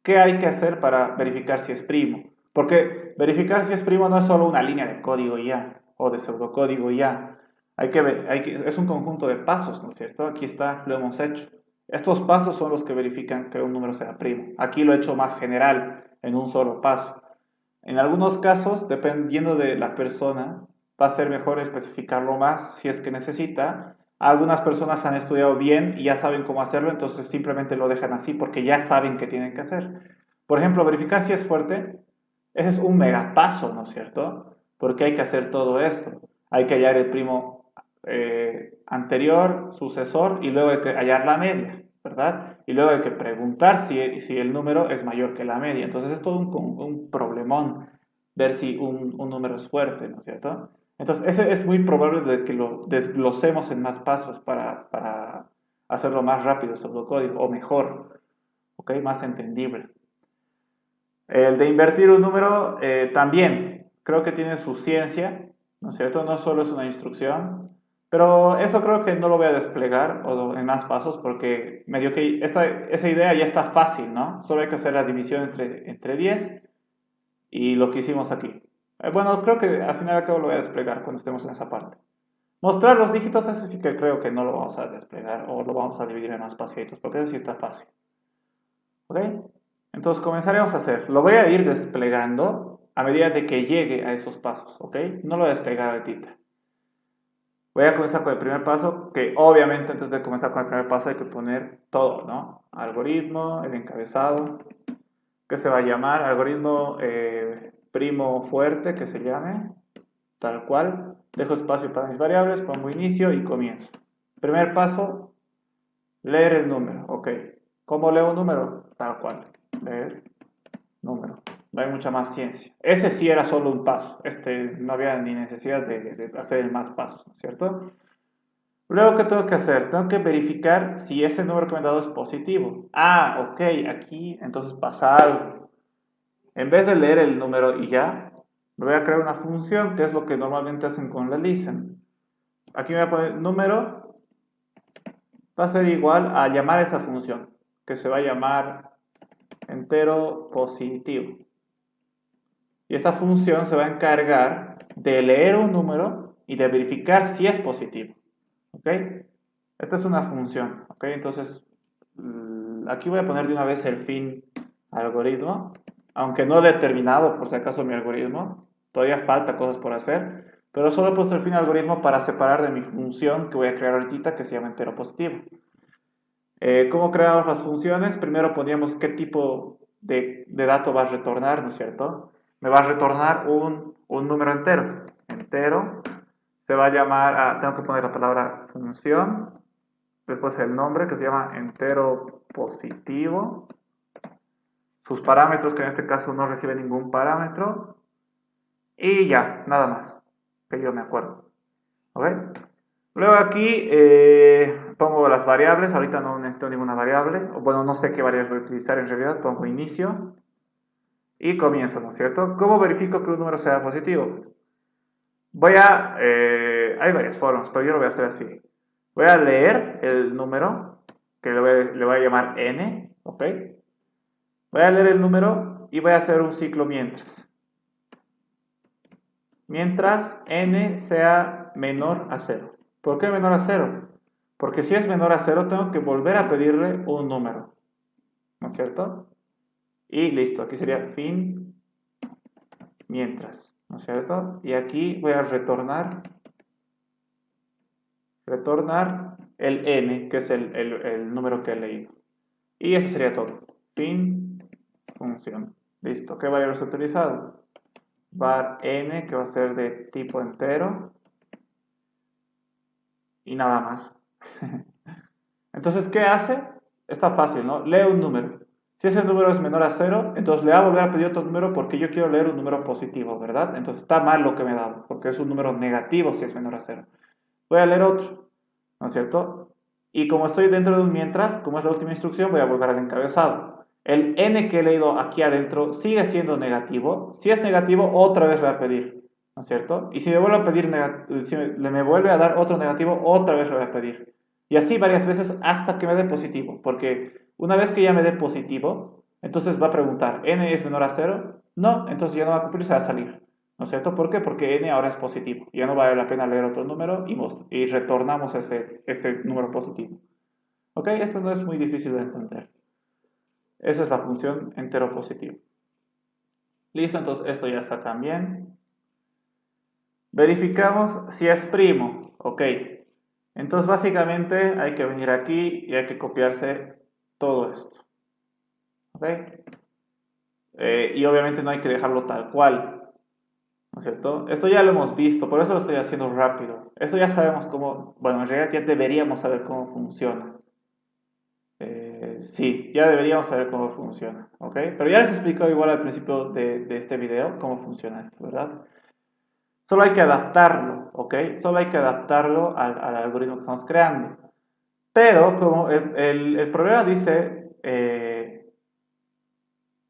qué hay que hacer para verificar si es primo. Porque verificar si es primo no es solo una línea de código y ya, o de pseudocódigo y ya. Es un conjunto de pasos, ¿no es cierto? Aquí está, lo hemos hecho. Estos pasos son los que verifican que un número sea primo. Aquí lo he hecho más general, en un solo paso. En algunos casos, dependiendo de la persona, va a ser mejor especificarlo más si es que necesita. Algunas personas han estudiado bien y ya saben cómo hacerlo, entonces simplemente lo dejan así porque ya saben qué tienen que hacer. Por ejemplo, verificar si es fuerte, ese es un megapaso, ¿no es cierto? Porque hay que hacer todo esto. Hay que hallar el primo anterior, sucesor, y luego hay que hallar la media, ¿verdad? Y luego hay que preguntar si el número es mayor que la media. Entonces es todo un problemón ver si un número es fuerte, ¿no es cierto? Entonces ese es muy probable de que lo desglosemos en más pasos para hacerlo más rápido el pseudocódigo, o mejor, ¿ok? Más entendible. El de invertir un número también creo que tiene su ciencia, ¿no es cierto? No solo es una instrucción, pero eso creo que no lo voy a desplegar en más pasos porque medio que esa idea ya está fácil, ¿no? Solo hay que hacer la división entre 10 y lo que hicimos aquí. Bueno, creo que al final acabo lo voy a desplegar cuando estemos en esa parte. Mostrar los dígitos, eso sí que creo que no lo vamos a desplegar o lo vamos a dividir en más pasitos porque eso sí está fácil. ¿Ok? Entonces comenzaremos a hacer. Lo voy a ir desplegando a medida de que llegue a esos pasos, ¿ok? No lo voy a desplegar ahorita. Voy a comenzar con el primer paso, que obviamente antes de comenzar con el primer paso hay que poner todo, ¿no? Algoritmo, el encabezado, que se va a llamar algoritmo primo fuerte, que se llame, tal cual. Dejo espacio para mis variables, pongo inicio y comienzo. Primer paso, leer el número, ¿ok? ¿Cómo leo un número? Tal cual, leer número. No hay mucha más ciencia. Ese sí era solo un paso. No había ni necesidad de hacer más pasos, ¿cierto? Luego, ¿qué tengo que hacer? Tengo que verificar si ese número que me han dado es positivo. Ah, ok, aquí entonces pasa algo. En vez de leer el número y ya, me voy a crear una función, que es lo que normalmente hacen con la listen. Aquí me voy a poner número, va a ser igual a llamar esa función, que se va a llamar entero positivo. Y esta función se va a encargar de leer un número y de verificar si es positivo. ¿Ok? Esta es una función. ¿Ok? Entonces, aquí voy a poner de una vez el fin algoritmo. Aunque no he terminado, por si acaso, mi algoritmo. Todavía falta cosas por hacer. Pero solo he puesto el fin algoritmo para separar de mi función que voy a crear ahorita, que se llama entero positivo. ¿Cómo creamos las funciones? Primero poníamos qué tipo de dato va a retornar, ¿no es cierto? Me va a retornar un número entero. Entero. Se va a llamar, tengo que poner la palabra función. Después el nombre, que se llama entero positivo. Sus parámetros, que en este caso no recibe ningún parámetro. Y ya, nada más. Que yo me acuerdo. ¿Ok? Luego aquí pongo las variables. Ahorita no necesito ninguna variable. Bueno, no sé qué variables voy a utilizar en realidad. Pongo inicio. Y comienzo, ¿no es cierto? ¿Cómo verifico que un número sea positivo? Hay varias formas, pero yo lo voy a hacer así. Voy a leer el número, que le voy a llamar n, ¿ok? Voy a leer el número y voy a hacer un ciclo mientras. Mientras n sea menor a 0. ¿Por qué menor a 0? Porque si es menor a 0 tengo que volver a pedirle un número, ¿no es cierto? Y listo, aquí sería fin mientras, ¿no es cierto? Y aquí voy a retornar el n, que es el número que he leído. Y eso sería todo. Fin función. Listo. ¿Qué variables he utilizado? Var n, que va a ser de tipo entero. Y nada más. Entonces, ¿qué hace? Está fácil, ¿no? Lee un número. Si ese número es menor a 0, entonces le voy a volver a pedir otro número porque yo quiero leer un número positivo, ¿verdad? Entonces está mal lo que me he dado, porque es un número negativo si es menor a 0. Voy a leer otro, ¿no es cierto? Y como estoy dentro de un mientras, como es la última instrucción, voy a volver al encabezado. El n que he leído aquí adentro sigue siendo negativo. Si es negativo, otra vez voy a pedir, ¿no es cierto? Y si me vuelve a pedir si me vuelve a dar otro negativo, otra vez lo voy a pedir. Y así varias veces hasta que me dé positivo. Porque una vez que ya me dé positivo, entonces va a preguntar, ¿n es menor a 0? No, entonces ya no va a cumplir, se va a salir. ¿No es cierto? ¿Por qué? Porque n ahora es positivo. Ya no vale la pena leer otro número y retornamos ese número positivo. ¿Ok? Esto no es muy difícil de entender. Esa es la función entero positivo. Listo, entonces esto ya está también. Verificamos si es primo. Ok. Entonces básicamente hay que venir aquí y hay que copiarse todo esto. ¿Ok? Y obviamente no hay que dejarlo tal cual. ¿No es cierto? Esto ya lo hemos visto, por eso lo estoy haciendo rápido. Esto ya sabemos cómo, bueno, en realidad ya deberíamos saber cómo funciona. Sí, ya deberíamos saber cómo funciona, ¿ok? Pero ya les explico igual al principio de este video cómo funciona esto, ¿verdad? Solo hay que adaptarlo, ¿ok? Solo hay que adaptarlo al algoritmo que estamos creando. Pero como el problema dice,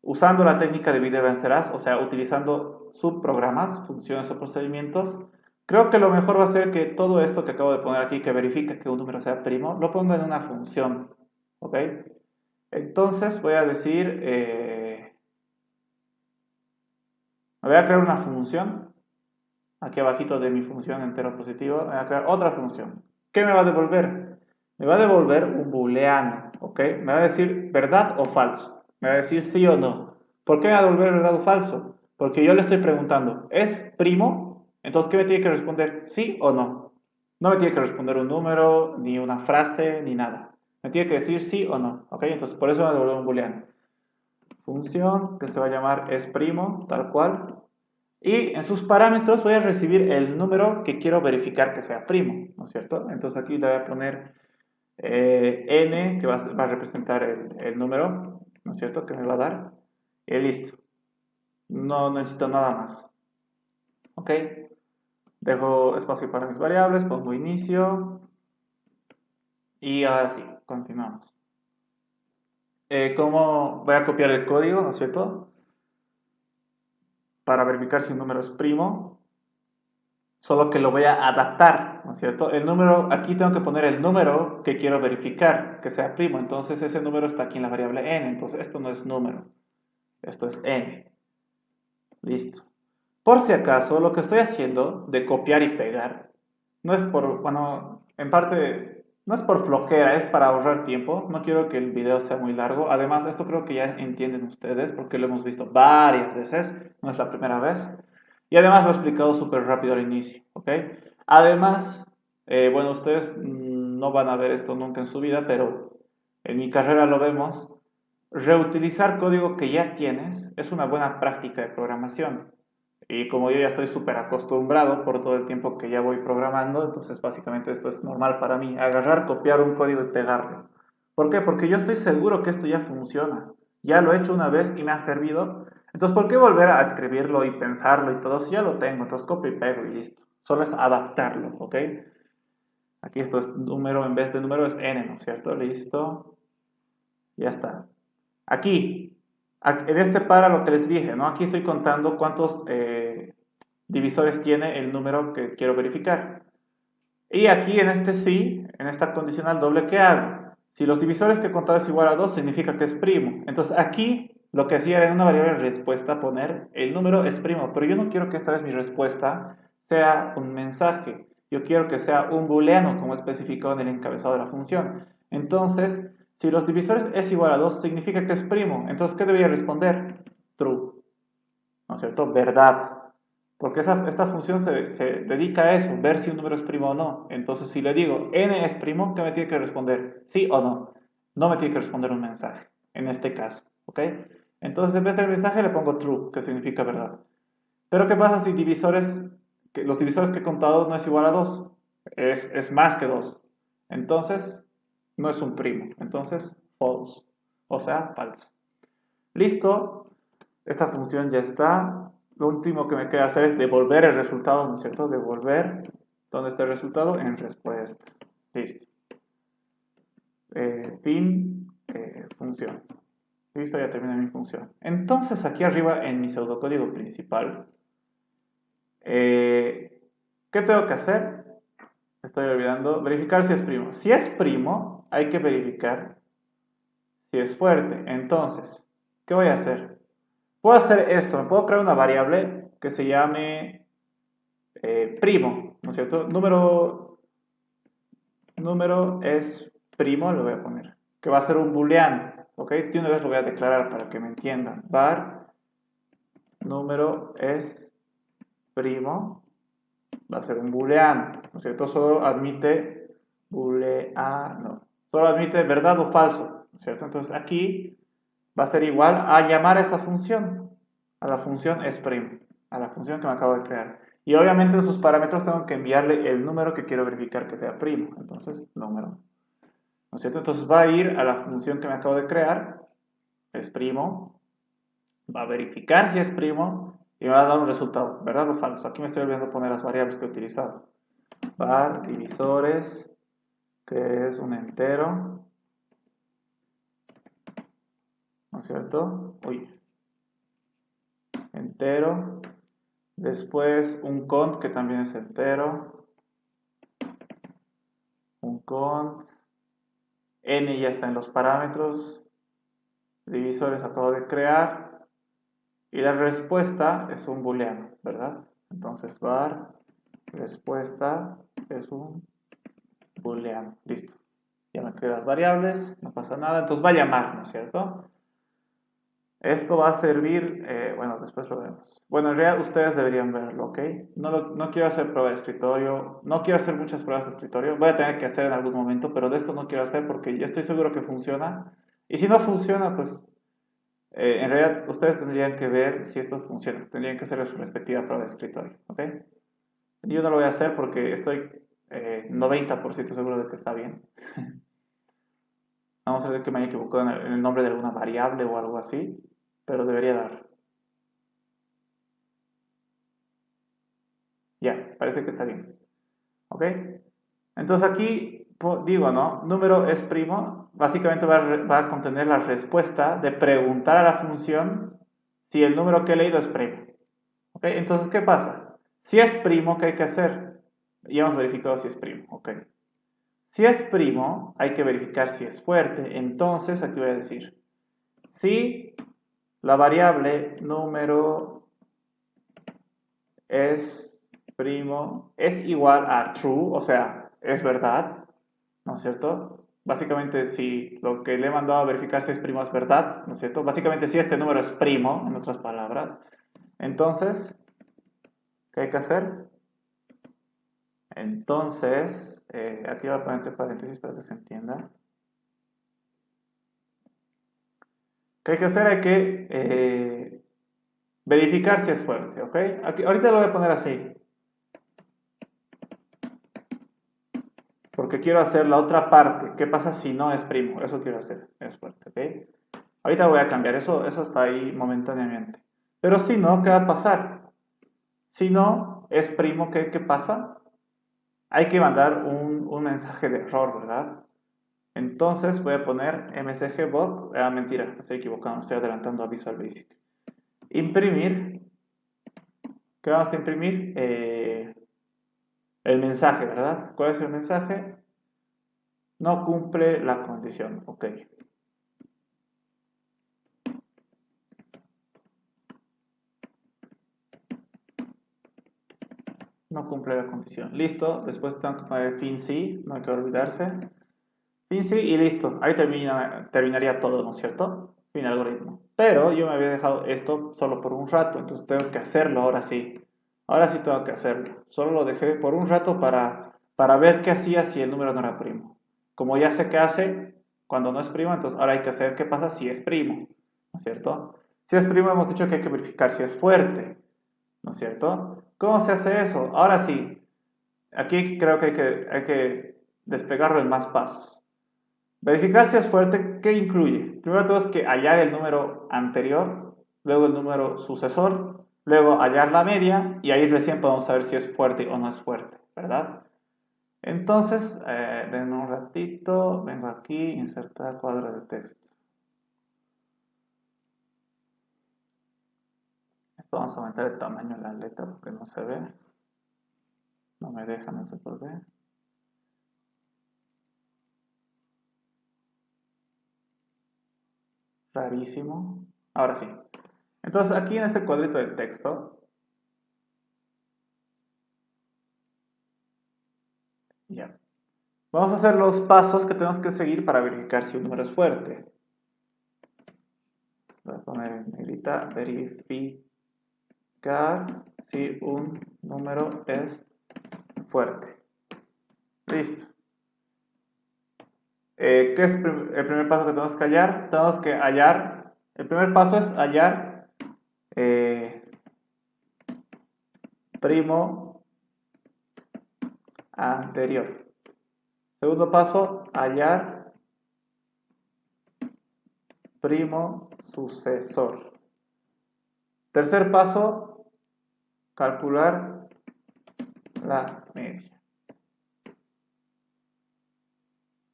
usando la técnica de divide y vencerás, o sea, utilizando subprogramas, funciones o procedimientos, creo que lo mejor va a ser que todo esto que acabo de poner aquí, que verifica que un número sea primo, lo ponga en una función, ¿ok? Entonces voy a decir, me voy a crear una función, aquí abajito de mi función entero positivo, voy a crear otra función. ¿Qué me va a devolver? Me va a devolver un booleano, ¿ok? Me va a decir verdad o falso. me va a decir sí o no. ¿Por qué me va a devolver verdad o falso? Porque yo le estoy preguntando, ¿es primo? Entonces, ¿qué me tiene que responder? ¿Sí o no? No me tiene que responder un número, ni una frase, ni nada. Me tiene que decir sí o no, ¿ok? Entonces, por eso me va a devolver un booleano. Función que se va a llamar es primo, tal cual. Y en sus parámetros voy a recibir el número que quiero verificar que sea primo, ¿no es cierto? Entonces aquí le voy a poner n, que va a representar el número, ¿no es cierto? Que me va a dar. Y listo. No necesito nada más. ¿Ok? Dejo espacio para mis variables, pongo inicio. Y ahora sí, continuamos. ¿Cómo voy a copiar el código, ¿no es cierto? Para verificar si un número es primo. Solo que lo voy a adaptar, ¿no es cierto? El número, aquí tengo que poner el número que quiero verificar, que sea primo. Entonces ese número está aquí en la variable n. Entonces esto no es número, esto es n. Listo. Por si acaso, lo que estoy haciendo de copiar y pegar, no es por, bueno, en parte, no es por flojera, es para ahorrar tiempo. No quiero que el video sea muy largo. Además, esto creo que ya entienden ustedes, porque lo hemos visto varias veces, no es la primera vez. Y además lo he explicado súper rápido al inicio, ¿ok? Además, bueno, ustedes no van a ver esto nunca en su vida, pero en mi carrera lo vemos. Reutilizar código que ya tienes es una buena práctica de programación. Y como yo ya estoy súper acostumbrado por todo el tiempo que ya voy programando, entonces básicamente esto es normal para mí. Agarrar, copiar un código y pegarlo. ¿Por qué? Porque yo estoy seguro que esto ya funciona. Ya lo he hecho una vez y me ha servido. Entonces, ¿por qué volver a escribirlo y pensarlo y todo? Si ya lo tengo, entonces copio y pego y listo. Solo es adaptarlo, ¿ok? Aquí esto es número, en vez de número es n, ¿no es cierto? Listo. Ya está. Aquí, en este para lo que les dije, ¿no? Aquí estoy contando cuántos divisores tiene el número que quiero verificar. Y aquí en este sí, en esta condicional doble, ¿qué hago? Si los divisores que he contado es igual a 2, significa que es primo. Entonces aquí lo que hacía era en una variable respuesta poner el número es primo, pero yo no quiero que esta vez mi respuesta sea un mensaje. Yo quiero que sea un booleano, como especificado en el encabezado de la función. Entonces, si los divisores es igual a 2, significa que es primo. Entonces, ¿qué debería responder? True. ¿No es cierto? Verdad. Porque esta función se dedica a eso, ver si un número es primo o no. Entonces, si le digo n es primo, ¿qué me tiene que responder? ¿Sí o no? No me tiene que responder un mensaje, en este caso. ¿Ok? Entonces, en vez del mensaje le pongo true, que significa verdad. Pero, ¿qué pasa si los divisores que he contado no es igual a 2? Es más que 2. Entonces, no es un primo. Entonces, false. O sea, falso. Listo. Esta función ya está. Lo último que me queda hacer es devolver el resultado, ¿no es cierto? Devolver, ¿dónde está el resultado? En respuesta. Listo. Fin, función. Listo, ya terminé mi función. Entonces, aquí arriba en mi pseudocódigo principal, ¿qué tengo que hacer? Estoy olvidando. Verificar si es primo. Si es primo, hay que verificar si es fuerte. Entonces, ¿qué voy a hacer? Puedo hacer esto. Me puedo crear una variable que se llame primo, ¿no es cierto? Número es primo, lo voy a poner, que va a ser un booleano, ¿ok? De una vez lo voy a declarar para que me entiendan. Var número es primo, va a ser un booleano, ¿no es cierto? Solo admite booleano, solo admite verdad o falso, ¿no es cierto? Entonces aquí va a ser igual a llamar a esa función, a la función es primo, a la función que me acabo de crear. Y obviamente en sus parámetros tengo que enviarle el número que quiero verificar que sea primo. Entonces, número. ¿No es cierto? Entonces va a ir a la función que me acabo de crear, es primo, va a verificar si es primo y me va a dar un resultado, ¿verdad o falso? Aquí me estoy olvidando poner las variables que he utilizado. Var divisores, que es un entero, ¿no es cierto? Uy, entero. Después un cont, que también es entero. Un cont. N ya está en los parámetros. Divisores acabo de crear. Y la respuesta es un booleano, ¿verdad? Entonces var respuesta es un booleano. Listo. Ya me creé las variables, no pasa nada. Entonces va a llamar, ¿no es cierto? Esto va a servir, bueno, después lo vemos. Bueno, en realidad ustedes deberían verlo, ¿ok? No quiero hacer prueba de escritorio, no quiero hacer muchas pruebas de escritorio, voy a tener que hacer en algún momento, pero de esto no quiero hacer porque ya estoy seguro que funciona. Y si no funciona, pues en realidad ustedes tendrían que ver si esto funciona, tendrían que hacer su respectiva prueba de escritorio, ¿ok? Yo no lo voy a hacer porque estoy 90% seguro de que está bien. Vamos a ver que me haya equivocado en el nombre de alguna variable o algo así, pero debería dar. Ya, parece que está bien. ¿Ok? Entonces aquí digo, ¿no? Número es primo, básicamente va a contener la respuesta de preguntar a la función si el número que he leído es primo. ¿Ok? Entonces, ¿qué pasa? Si es primo, ¿qué hay que hacer? Ya hemos verificado si es primo. ¿Ok? Si es primo, hay que verificar si es fuerte. Entonces, aquí voy a decir, si la variable número es primo, es igual a true, o sea, es verdad, ¿no es cierto? Básicamente, si lo que le he mandado a verificar si es primo es verdad, ¿no es cierto? Básicamente, si este número es primo, en otras palabras, entonces, ¿qué hay que hacer? Entonces, aquí voy a poner entre paréntesis para que se entienda. ¿Qué hay que hacer? Hay que verificar si es fuerte, ¿ok? Aquí, ahorita lo voy a poner así, porque quiero hacer la otra parte. ¿Qué pasa si no es primo? Eso quiero hacer, es fuerte, ¿ok? Ahorita voy a cambiar, eso está ahí momentáneamente. Pero si no, ¿qué va a pasar? Si no es primo, ¿qué pasa? Hay que mandar un mensaje de error, ¿verdad? Entonces voy a poner msgbot, mentira, me estoy equivocando, me estoy adelantando a Visual Basic. Imprimir, ¿qué vamos a imprimir? El mensaje, ¿verdad? ¿Cuál es el mensaje? No cumple la condición, ok. No cumple la condición. Listo, después tengo que poner fin sí, no hay que olvidarse. Fin sí y listo. Ahí terminaría todo, ¿no es cierto? Fin algoritmo. Pero yo me había dejado esto solo por un rato, entonces tengo que hacerlo ahora sí. Ahora sí tengo que hacerlo. Solo lo dejé por un rato para ver qué hacía si el número no era primo. Como ya sé qué hace cuando no es primo, entonces ahora hay que hacer qué pasa si es primo, ¿no es cierto? Si es primo hemos dicho que hay que verificar si es fuerte, ¿no es cierto? ¿Cómo se hace eso? Ahora sí, aquí creo que hay que despegarlo en más pasos. Verificar si es fuerte, ¿qué incluye? Primero todo es que hallar el número anterior, luego el número sucesor, luego hallar la media y ahí recién podemos saber si es fuerte o no es fuerte, ¿verdad? Entonces, denme un ratito, vengo aquí, insertar cuadro de texto. Esto vamos a aumentar el tamaño de la letra porque no se ve. No me deja, no sé por qué. Rarísimo. Ahora sí. Entonces, aquí en este cuadrito de texto, ya. Vamos a hacer los pasos que tenemos que seguir para verificar si un número es fuerte. Voy a poner en negrita, verificar si un número es fuerte. Listo. ¿Qué es el primer paso que tenemos que hallar? Tenemos que hallar, el primer paso es hallar primo anterior. Segundo paso, hallar primo sucesor. Tercer paso, calcular la media.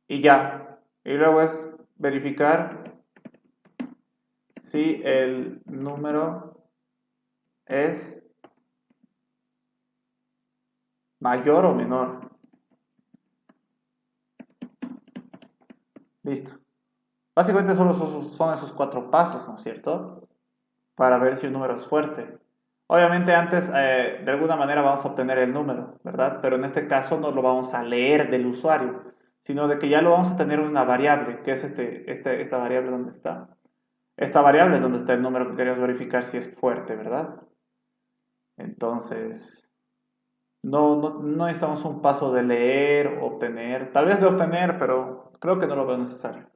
Y ya. Y luego es verificar si el número es mayor o menor. Listo. Básicamente solo son esos cuatro pasos, ¿no es cierto? Para ver si un número es fuerte. Obviamente antes, de alguna manera vamos a obtener el número, ¿verdad? Pero en este caso no lo vamos a leer del usuario, sino de que ya lo vamos a tener en una variable, que es esta variable donde está. esta variable es donde está el número que queríamos verificar si es fuerte, ¿verdad? Entonces, no necesitamos un paso de leer, obtener, tal vez de obtener, pero creo que no lo veo necesario.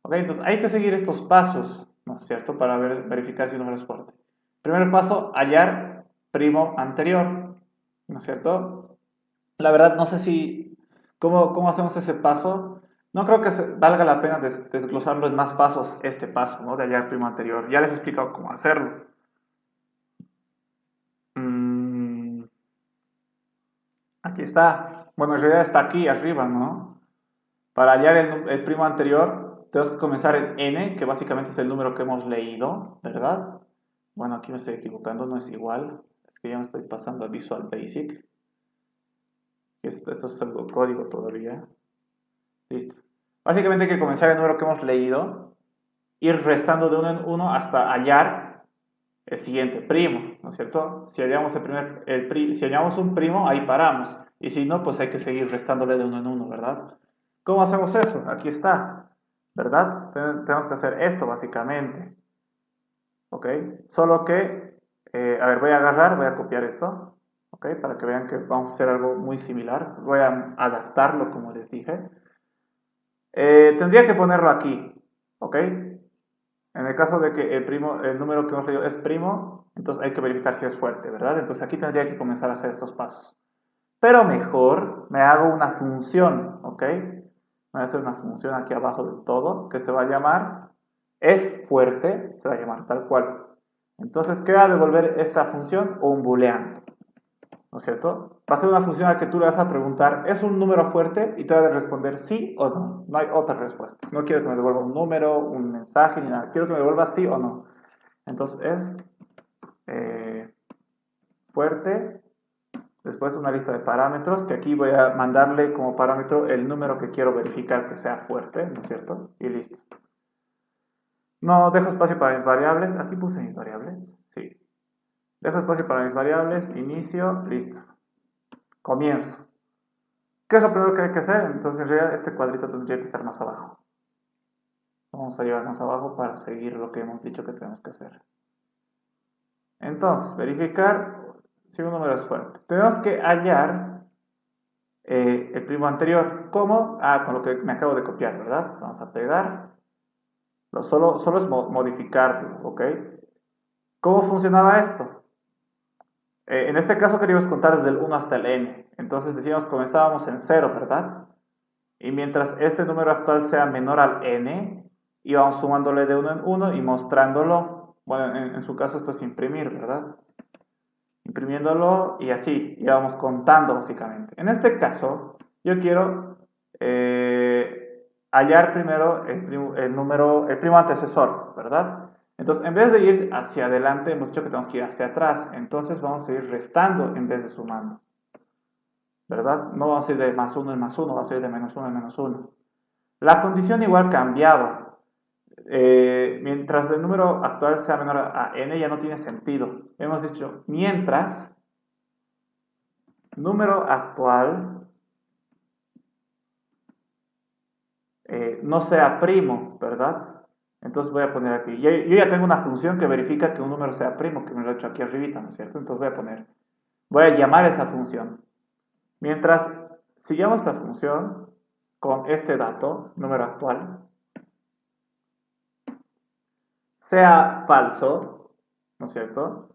Ok, entonces hay que seguir estos pasos, ¿no es cierto? Para verificar si el número es fuerte. Primer paso, hallar primo anterior, ¿no es cierto? La verdad, no sé si, ¿cómo hacemos ese paso? No creo que valga la pena desglosarlo en más pasos este paso, ¿no? De hallar primo anterior. Ya les he explicado cómo hacerlo. Aquí está. Bueno, en realidad está aquí arriba, ¿no? Para hallar el primo anterior, tenemos que comenzar en n, que básicamente es el número que hemos leído, ¿verdad? Bueno, aquí me estoy equivocando, no es igual. Es que ya me estoy pasando a Visual Basic. Esto es pseudocódigo todavía. Listo. Básicamente hay que comenzar el número que hemos leído, ir restando de uno en uno hasta hallar el siguiente primo, ¿no es cierto? Si hallamos, si hallamos un primo, ahí paramos. Y si no, pues hay que seguir restándole de uno en uno, ¿verdad? ¿Cómo hacemos eso? Aquí está, ¿verdad? Tenemos que hacer esto básicamente, ¿ok? Solo que, a ver, voy a copiar esto, ¿ok? Para que vean que vamos a hacer algo muy similar. Voy a adaptarlo, como les dije. Tendría que ponerlo aquí, ¿ok? En el caso de que el número que hemos leído es primo, entonces hay que verificar si es fuerte, ¿verdad? Entonces aquí tendría que comenzar a hacer estos pasos. Pero mejor me hago una función, ¿ok? Voy a hacer una función aquí abajo de todo que se va a llamar es fuerte, se va a llamar tal cual. Entonces, ¿qué va a devolver esta función? Un booleano, ¿no es cierto? Va a ser una función a la que tú le vas a preguntar, ¿es un número fuerte? Y te va a responder sí o no. No hay otra respuesta. No quiero que me devuelva un número, un mensaje, ni nada. Quiero que me devuelva sí o no. Entonces es fuerte. Después una lista de parámetros, que aquí voy a mandarle como parámetro el número que quiero verificar que sea fuerte, ¿no es cierto? Y listo. No dejo espacio para mis variables. Aquí puse mis variables. Sí. Dejo espacio para mis variables. Inicio. Listo. Comienzo. ¿Qué es lo primero que hay que hacer? Entonces en realidad este cuadrito tendría que estar más abajo. Vamos a llevar más abajo para seguir lo que hemos dicho que tenemos que hacer. Entonces, verificar si un número es fuerte. Tenemos que hallar el primo anterior. ¿Cómo? Con lo que me acabo de copiar, ¿verdad? Vamos a pegar. Solo es modificarlo, ¿ok? ¿Cómo funcionaba esto? En este caso queríamos contar desde el 1 hasta el n. Entonces decíamos comenzábamos en 0, ¿verdad? Y mientras este número actual sea menor al n, íbamos sumándole de uno en uno y mostrándolo. Bueno, en su caso esto es imprimir, ¿verdad? Imprimiéndolo y así, íbamos contando básicamente. En este caso, yo quiero hallar primero el primo antecesor, ¿verdad? Entonces, en vez de ir hacia adelante, hemos dicho que tenemos que ir hacia atrás. Entonces, vamos a ir restando en vez de sumando, ¿verdad? No vamos a ir de más 1 en más 1, vamos a ir de menos 1 en menos 1. La condición igual cambiaba. Mientras el número actual sea menor a n, ya no tiene sentido. Hemos dicho, mientras número actual no sea primo, ¿verdad? Entonces voy a poner aquí, yo ya tengo una función que verifica que un número sea primo, que me lo he hecho aquí arribita, ¿no es cierto? Entonces voy a llamar esa función. Mientras sigamos esta función con este dato, número actual, sea falso, ¿no es cierto?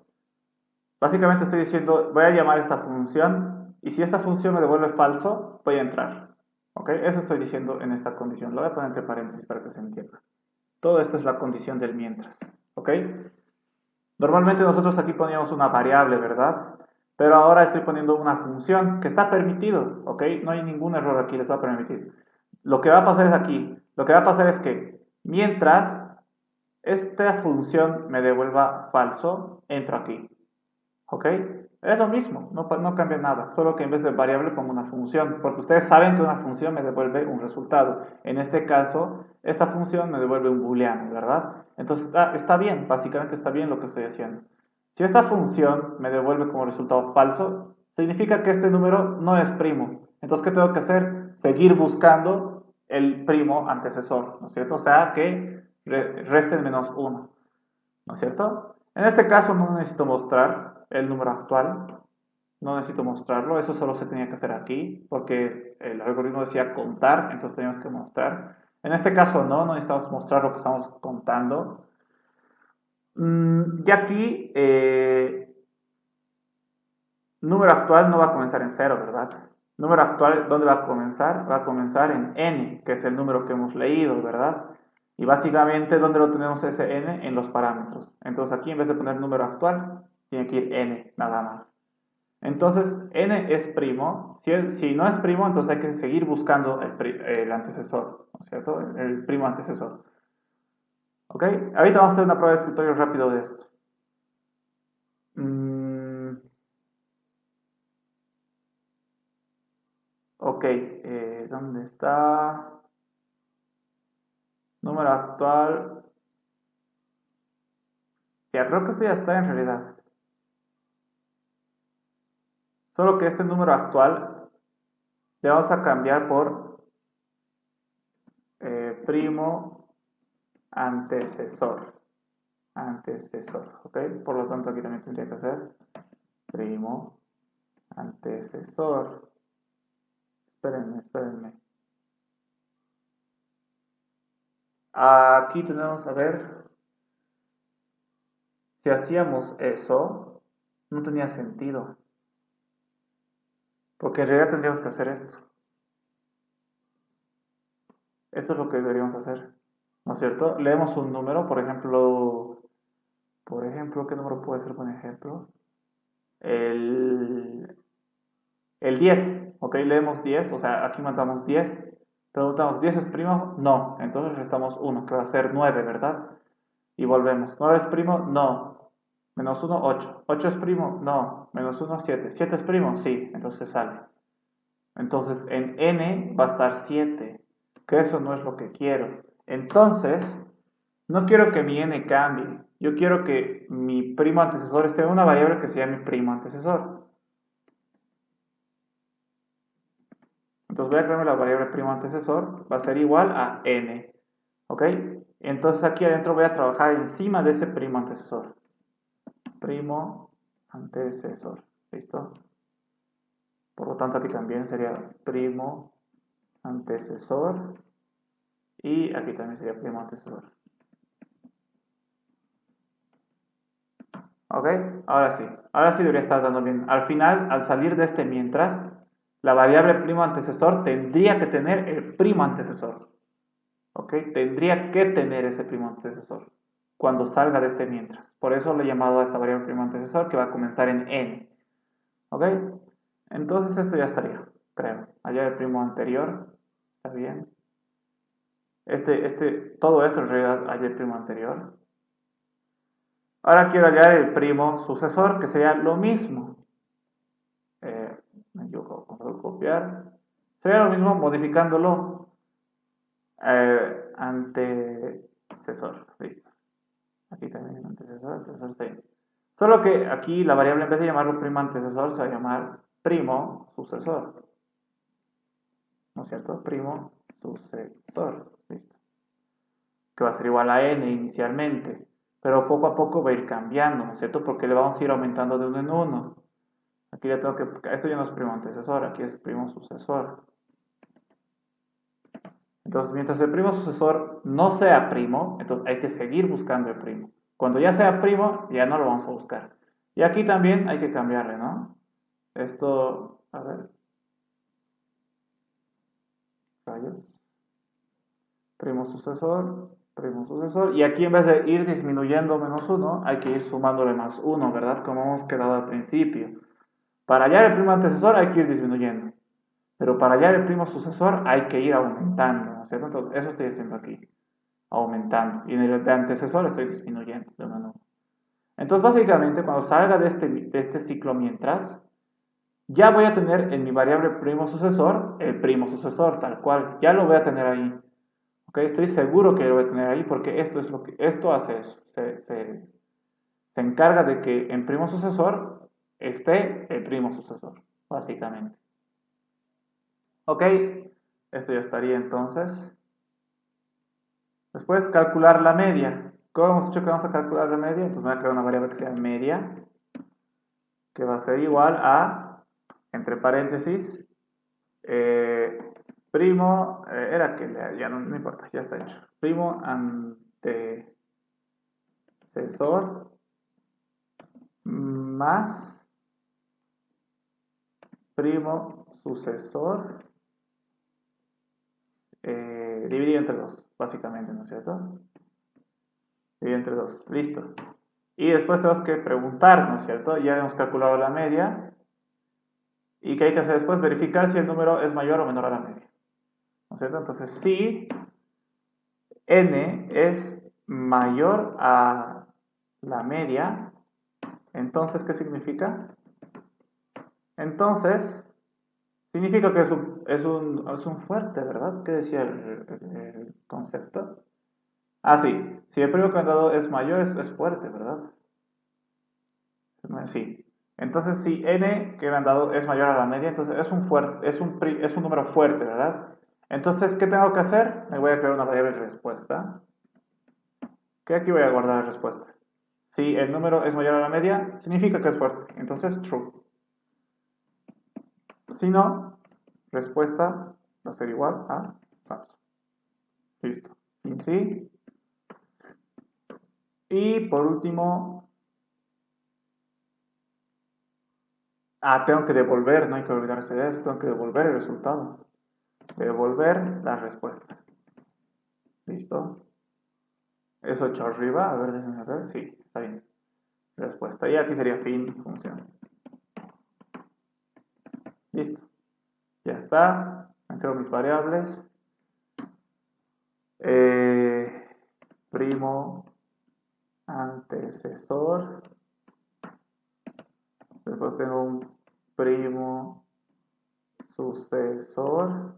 Básicamente estoy diciendo, voy a llamar esta función y si esta función me devuelve falso, voy a entrar. ¿Ok? Eso estoy diciendo en esta condición. Lo voy a poner entre paréntesis para que se entienda. Todo esto es la condición del mientras. ¿Ok? Normalmente nosotros aquí poníamos una variable, ¿verdad? Pero ahora estoy poniendo una función que está permitido. ¿Ok? No hay ningún error aquí, les va a permitir. Lo que va a pasar es aquí. Lo que va a pasar es que mientras esta función me devuelva falso, entro aquí. ¿Ok? Es lo mismo, no cambia nada, solo que en vez de variable pongo una función, porque ustedes saben que una función me devuelve un resultado. En este caso, esta función me devuelve un booleano, ¿verdad? Entonces está bien, básicamente está bien lo que estoy haciendo. Si esta función me devuelve como resultado falso, significa que este número no es primo. Entonces, ¿qué tengo que hacer? Seguir buscando el primo antecesor, ¿no es cierto? O sea que resten menos 1, ¿no es cierto? En este caso no necesito mostrar el número actual, no necesito mostrarlo, eso solo se tenía que hacer aquí, porque el algoritmo decía contar, entonces teníamos que mostrar. En este caso no necesitamos mostrar lo que estamos contando. Y aquí, número actual no va a comenzar en 0, ¿verdad? Número actual, ¿dónde va a comenzar? Va a comenzar en n, que es el número que hemos leído, ¿verdad? Y básicamente, ¿dónde lo tenemos ese n? En los parámetros. Entonces aquí, en vez de poner número actual, tiene que ir n, nada más. Entonces, n es primo. Si no es primo, entonces hay que seguir buscando el antecesor, ¿no es cierto? El primo antecesor. ¿Ok? Ahorita vamos a hacer una prueba de escritorio rápido de esto. Ok, ¿dónde está? Número actual. Ya creo que esto ya está en realidad. Solo que este número actual le vamos a cambiar por primo antecesor. Antecesor, ¿ok? Por lo tanto aquí también tendría que ser primo antecesor. Espérenme. Aquí tenemos, a ver, si hacíamos eso, no tenía sentido. Porque en realidad tendríamos que hacer esto. Esto es lo que deberíamos hacer, ¿no es cierto? Leemos un número, por ejemplo, ¿qué número puede ser un ejemplo? El 10, ¿ok? Leemos 10, o sea, aquí mandamos 10. Preguntamos, ¿10 es primo? No, entonces restamos 1, que va a ser 9, ¿verdad? Y volvemos, ¿9 es primo? No. Menos 1, 8. ¿8 es primo? No. Menos 1, 7. ¿7 es primo? Sí, entonces sale. Entonces en n va a estar 7, que eso no es lo que quiero. Entonces, no quiero que mi n cambie. Yo quiero que mi primo antecesor esté en una variable que se llame primo antecesor. Entonces voy a crearme la variable primo antecesor, va a ser igual a n. ¿Ok? Entonces aquí adentro voy a trabajar encima de ese primo antecesor. Primo antecesor. ¿Listo? Por lo tanto aquí también sería primo antecesor. Y aquí también sería primo antecesor. ¿Ok? Ahora sí debería estar dando bien. Al final, al salir de este mientras, la variable primo antecesor tendría que tener el primo antecesor. ¿Ok? Tendría que tener ese primo antecesor cuando salga de este mientras. Por eso le he llamado a esta variable primo antecesor que va a comenzar en n. ¿Ok? Entonces esto ya estaría, creo. Allá el primo anterior, ¿está bien? Todo esto en realidad hay el primo anterior. Ahora quiero hallar el primo sucesor, que sería lo mismo. Me equivoco, control copiar. Sería lo mismo modificándolo. Antecesor, listo. Aquí también antecesor está bien. Solo que aquí la variable en vez de llamarlo primo antecesor se va a llamar primo sucesor. ¿No es cierto? Primo sucesor, listo. Que va a ser igual a n inicialmente. Pero poco a poco va a ir cambiando, ¿no es cierto? Porque le vamos a ir aumentando de uno en uno. Aquí ya tengo que, esto ya no es primo antecesor, aquí es primo sucesor. Entonces, mientras el primo sucesor no sea primo, entonces hay que seguir buscando el primo. Cuando ya sea primo, ya no lo vamos a buscar. Y aquí también hay que cambiarle, ¿no? Esto, a ver. Rayos. Primo sucesor. Y aquí en vez de ir disminuyendo menos 1, hay que ir sumándole más 1, ¿verdad? Como hemos quedado al principio. Para hallar el primo antecesor hay que ir disminuyendo. Pero para hallar el primo sucesor hay que ir aumentando, ¿no es cierto? Entonces, eso estoy haciendo aquí, aumentando. Y en el de antecesor estoy disminuyendo de una. Entonces, básicamente, cuando salga de este ciclo mientras, ya voy a tener en mi variable primo sucesor, el primo sucesor, tal cual. Ya lo voy a tener ahí. ¿Ok? Estoy seguro que lo voy a tener ahí porque esto hace eso. Se encarga de que en primo sucesor esté el primo sucesor, básicamente. Ok, esto ya estaría entonces. Después, calcular la media. ¿Cómo hemos dicho que vamos a calcular la media? Entonces voy a crear una variable que sea media, que va a ser igual a, entre paréntesis, primo, era que ya no importa, ya está hecho. Primo antecesor más primo sucesor dividido entre 2, básicamente, ¿no es cierto? Dividido entre 2, listo. Y después tenemos que preguntar, ¿no es cierto? Ya hemos calculado la media. ¿Y qué hay que hacer después? Verificar si el número es mayor o menor a la media, ¿no es cierto? Entonces, si n es mayor a la media, entonces, ¿qué significa? Entonces, significa que es un fuerte, ¿verdad? ¿Qué decía el concepto? Ah, sí. Si el primo que me han dado es mayor, es fuerte, ¿verdad? Sí. Entonces, si n que me han dado es mayor a la media, entonces es un número fuerte, ¿verdad? Entonces, ¿qué tengo que hacer? Me voy a crear una variable de respuesta. Que aquí voy a guardar la respuesta. Si el número es mayor a la media, significa que es fuerte. Entonces, true. Si no, respuesta va a ser igual a falso. Listo. Y sí. Y por último, tengo que devolver, no hay que olvidarse de eso, tengo que devolver el resultado. Devolver la respuesta. ¿Listo? Eso hecho arriba, a ver, déjenme ver, sí, está bien. Respuesta. Y aquí sería fin función. Listo. Ya está. Me creo mis variables. Primo antecesor. Después tengo un primo sucesor.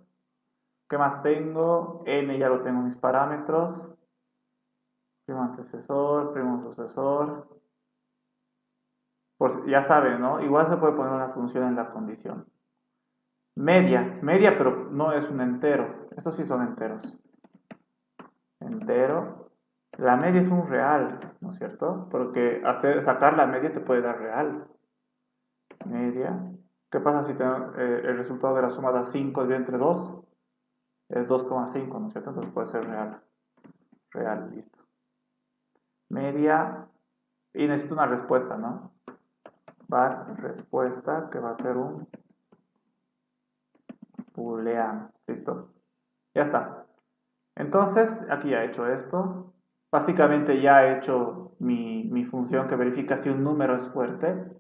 ¿Qué más tengo? N ya lo tengo en mis parámetros. Primo antecesor, primo sucesor. Pues ya saben, ¿no? Igual se puede poner una función en la condición. Media, pero no es un entero. Estos sí son enteros. Entero. La media es un real, ¿no es cierto? Porque sacar la media te puede dar real. Media. ¿Qué pasa si el resultado de la suma da 5 dividido entre 2? Es 2,5, ¿no es cierto? Entonces puede ser real. Real, listo. Media. Y necesito una respuesta, ¿no? Var respuesta, que va a ser un booleano. ¿Listo? Ya está. Entonces, aquí ya he hecho esto. Básicamente ya he hecho mi función que verifica si un número es fuerte.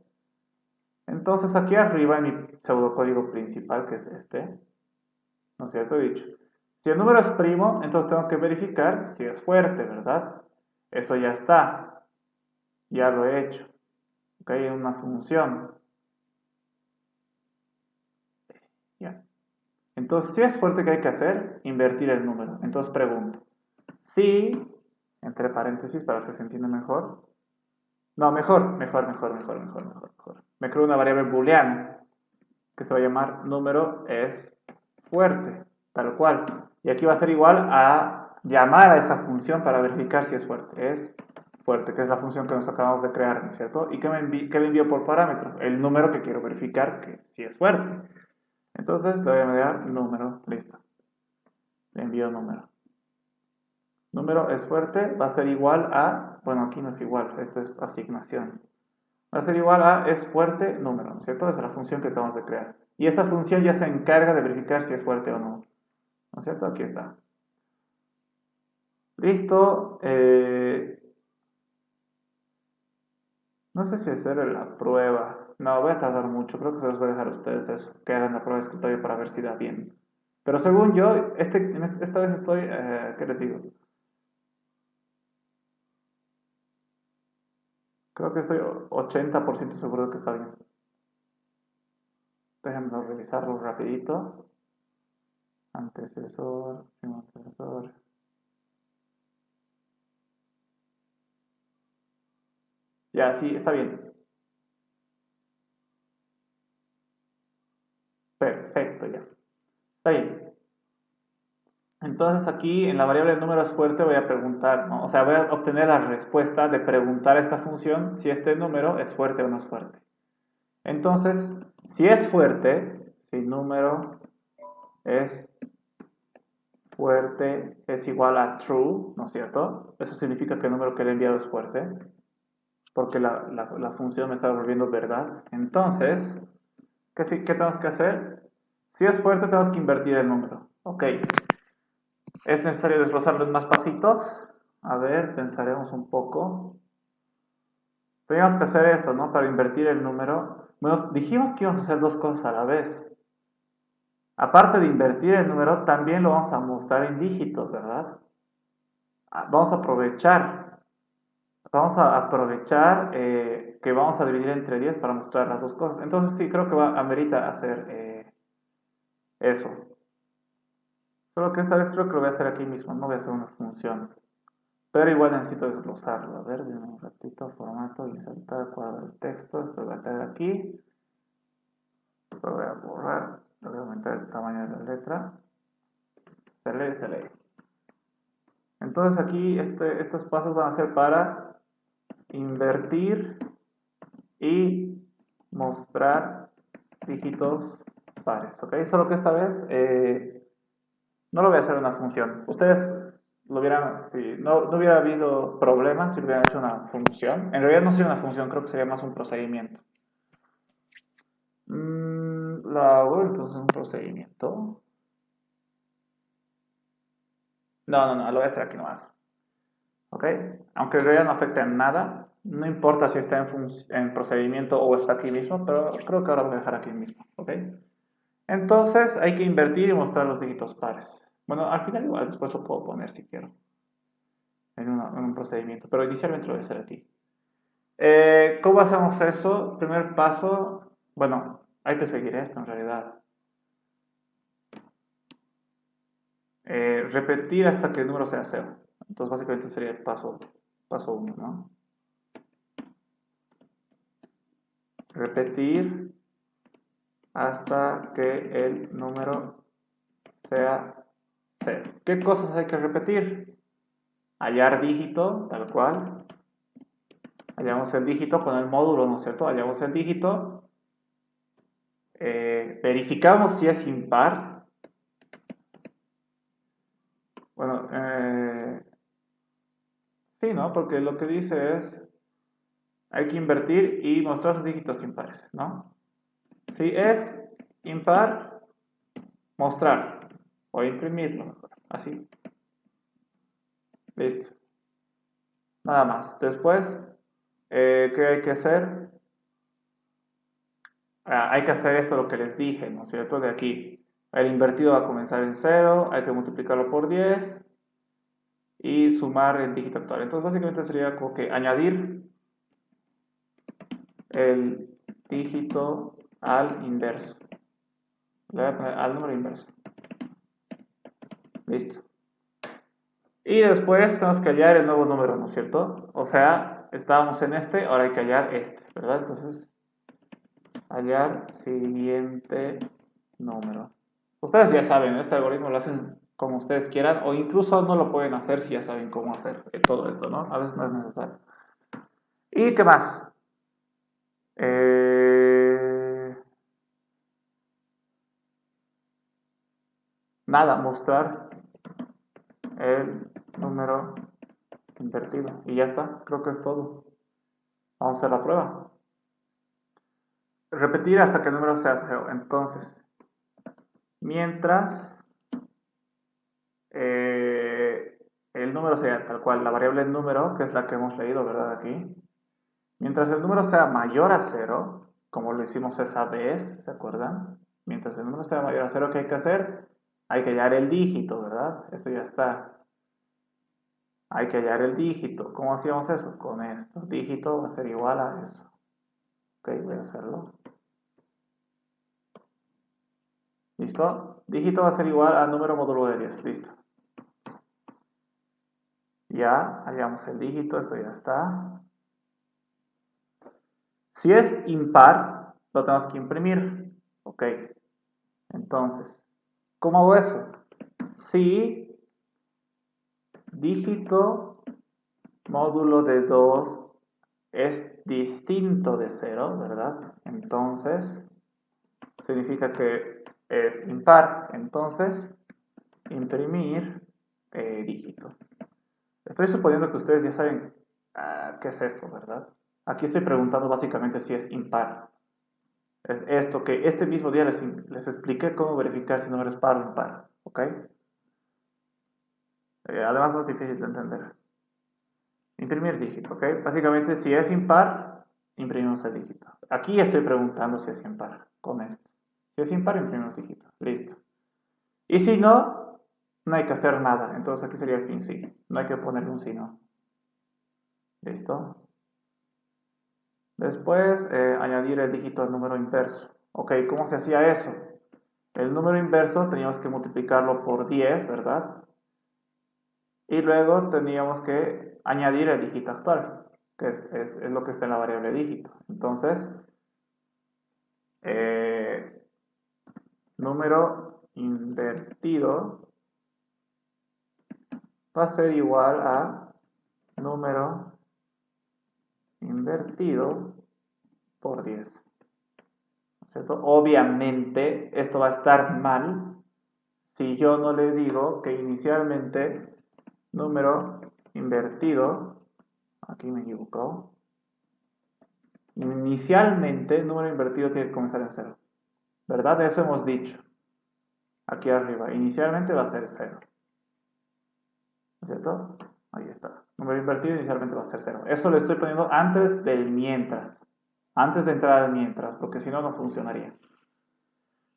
Entonces aquí arriba en mi pseudocódigo principal, que es este, ¿no es cierto? He dicho, si el número es primo, entonces tengo que verificar si es fuerte, ¿verdad? Eso ya está. Ya lo he hecho. Ok, es una función. Ya. Entonces, si es fuerte, ¿qué hay que hacer? Invertir el número. Entonces pregunto, si, entre paréntesis para que se entienda mejor, no, mejor. Me creo una variable booleana que se va a llamar número es fuerte, tal cual. Y aquí va a ser igual a llamar a esa función para verificar si es fuerte. Es fuerte, que es la función que nos acabamos de crear, ¿no es cierto? ¿Y qué le envío por parámetro? El número que quiero verificar que si es fuerte. Entonces le voy a enviar número, listo. Le envío número. Número es fuerte, va a ser igual a, bueno, aquí no es igual, esto es asignación. Va a ser igual a es fuerte número, ¿no es cierto? Esa es la función que acabamos de crear. Y esta función ya se encarga de verificar si es fuerte o no. ¿No es cierto? Aquí está. Listo. No sé si hacer la prueba. No, voy a tardar mucho. Creo que se los voy a dejar a ustedes eso. Que hagan la prueba de escritorio para ver si da bien. Pero según yo, esta vez estoy, ¿qué les digo? Creo que estoy 80% seguro de que está bien. Déjenme revisarlo rapidito. Antecesor, primo antecesor. Ya, sí, está bien. Perfecto, ya. Está bien. Entonces aquí en la variable número es fuerte voy a preguntar, ¿no? O sea, voy a obtener la respuesta de preguntar a esta función si este número es fuerte o no es fuerte. Entonces, si es fuerte, si número es fuerte es igual a true, ¿no es cierto? Eso significa que el número que le he enviado es fuerte, porque la función me está devolviendo verdad. Entonces, ¿qué tenemos que hacer? Si es fuerte, tenemos que invertir el número. Ok. ¿Es necesario desglosarlo en más pasitos? A ver, pensaremos un poco. Teníamos que hacer esto, ¿no? Para invertir el número. Bueno, dijimos que íbamos a hacer dos cosas a la vez. Aparte de invertir el número, también lo vamos a mostrar en dígitos, ¿verdad? Vamos a aprovechar que vamos a dividir entre 10 para mostrar las dos cosas. Entonces sí, creo que amerita hacer eso. Solo que esta vez creo que lo voy a hacer aquí mismo, no voy a hacer una función. Pero igual necesito desglosarlo. A ver, denme un ratito, formato, insertar, cuadro de texto. Esto lo voy a traer aquí. Lo voy a borrar. Le voy a aumentar el tamaño de la letra. Se lee. Entonces aquí estos pasos van a ser para invertir y mostrar dígitos pares. ¿Ok? Solo que esta vez no lo voy a hacer una función. Ustedes lo hubieran, si no hubiera habido problemas si hubieran hecho una función. En realidad no sería una función, creo que sería más un procedimiento. Lo hago entonces un procedimiento. No, lo voy a hacer aquí nomás. ¿Ok? Aunque en realidad no afecta en nada. No importa si está en procedimiento o está aquí mismo, pero creo que ahora voy a dejar aquí mismo. ¿Ok? Entonces hay que invertir y mostrar los dígitos pares. Bueno, al final igual después lo puedo poner si quiero. En un procedimiento, pero inicialmente lo voy a hacer aquí. ¿Cómo hacemos eso? Primer paso, bueno, hay que seguir esto en realidad. Repetir hasta que el número sea 0. Entonces básicamente sería el paso 1, ¿no? Repetir hasta que el número sea 0. ¿Qué cosas hay que repetir? Hallar dígito, tal cual. Hallamos el dígito con el módulo, ¿no es cierto? Hallamos el dígito. Verificamos si es impar. Bueno, sí, ¿no? Porque lo que dice es, hay que invertir y mostrar los dígitos impares, ¿no? Si es impar, mostrar o imprimirlo mejor, así. Listo. Nada más. Después, ¿qué hay que hacer? Hay que hacer esto lo que les dije, ¿no es cierto? De aquí. El invertido va a comenzar en 0, hay que multiplicarlo por 10 y sumar el dígito actual. Entonces, básicamente sería como que añadir el dígito al inverso. Le voy a poner al número inverso. Listo. Y después tenemos que hallar el nuevo número, ¿no es cierto? O sea, estábamos en este, ahora hay que hallar este, ¿verdad? Entonces, hallar siguiente número. Ustedes ya saben, este algoritmo lo hacen como ustedes quieran, o incluso no lo pueden hacer si ya saben cómo hacer todo esto, ¿no? A veces no es necesario. ¿Y qué más? Nada, mostrar el número invertido. Y ya está, creo que es todo. Vamos a hacer la prueba. Repetir hasta que el número sea 0. Entonces, mientras el número sea tal cual, la variable número, que es la que hemos leído, ¿verdad? Aquí. Mientras el número sea mayor a 0, como lo hicimos esa vez, ¿se acuerdan? Mientras el número sea mayor a 0, ¿qué hay que hacer? Hay que hallar el dígito, ¿verdad? Eso ya está. Hay que hallar el dígito. ¿Cómo hacíamos eso? Con esto. Dígito va a ser igual a eso. Ok, voy a hacerlo. ¿Listo? Dígito va a ser igual a número módulo de 10. Listo. Ya hallamos el dígito. Esto ya está. Si es impar, lo tenemos que imprimir. Ok. Entonces, ¿cómo hago eso? Si dígito módulo de 2 es distinto de 0, ¿verdad? Entonces, significa que es impar. Entonces, imprimir dígito. Estoy suponiendo que ustedes ya saben qué es esto, ¿verdad? Aquí estoy preguntando básicamente si es impar. Es esto que este mismo día les expliqué cómo verificar si el número es par o impar, ¿ok? Además no es difícil de entender. Imprimir dígito, ¿ok? Básicamente si es impar, imprimimos el dígito. Aquí estoy preguntando si es impar con esto. Si es impar, imprimimos dígito. Listo. Y si no, no hay que hacer nada. Entonces aquí sería el fin sí. No hay que ponerle un si no. ¿Listo? Después, añadir el dígito al número inverso. Ok, ¿cómo se hacía eso? El número inverso teníamos que multiplicarlo por 10, ¿verdad? Y luego teníamos que añadir el dígito actual, que es lo que está en la variable dígito. Entonces, número invertido va a ser igual a número invertido por 10. ¿Cierto? Obviamente esto va a estar mal si yo no le digo que inicialmente número invertido, aquí me equivocó, inicialmente número invertido tiene que comenzar en 0, ¿verdad? Eso hemos dicho aquí arriba, inicialmente va a ser 0, ¿cierto? Ahí está, número invertido inicialmente va a ser 0. Eso lo estoy poniendo antes del mientras, antes de entrar al mientras, porque si no, no funcionaría.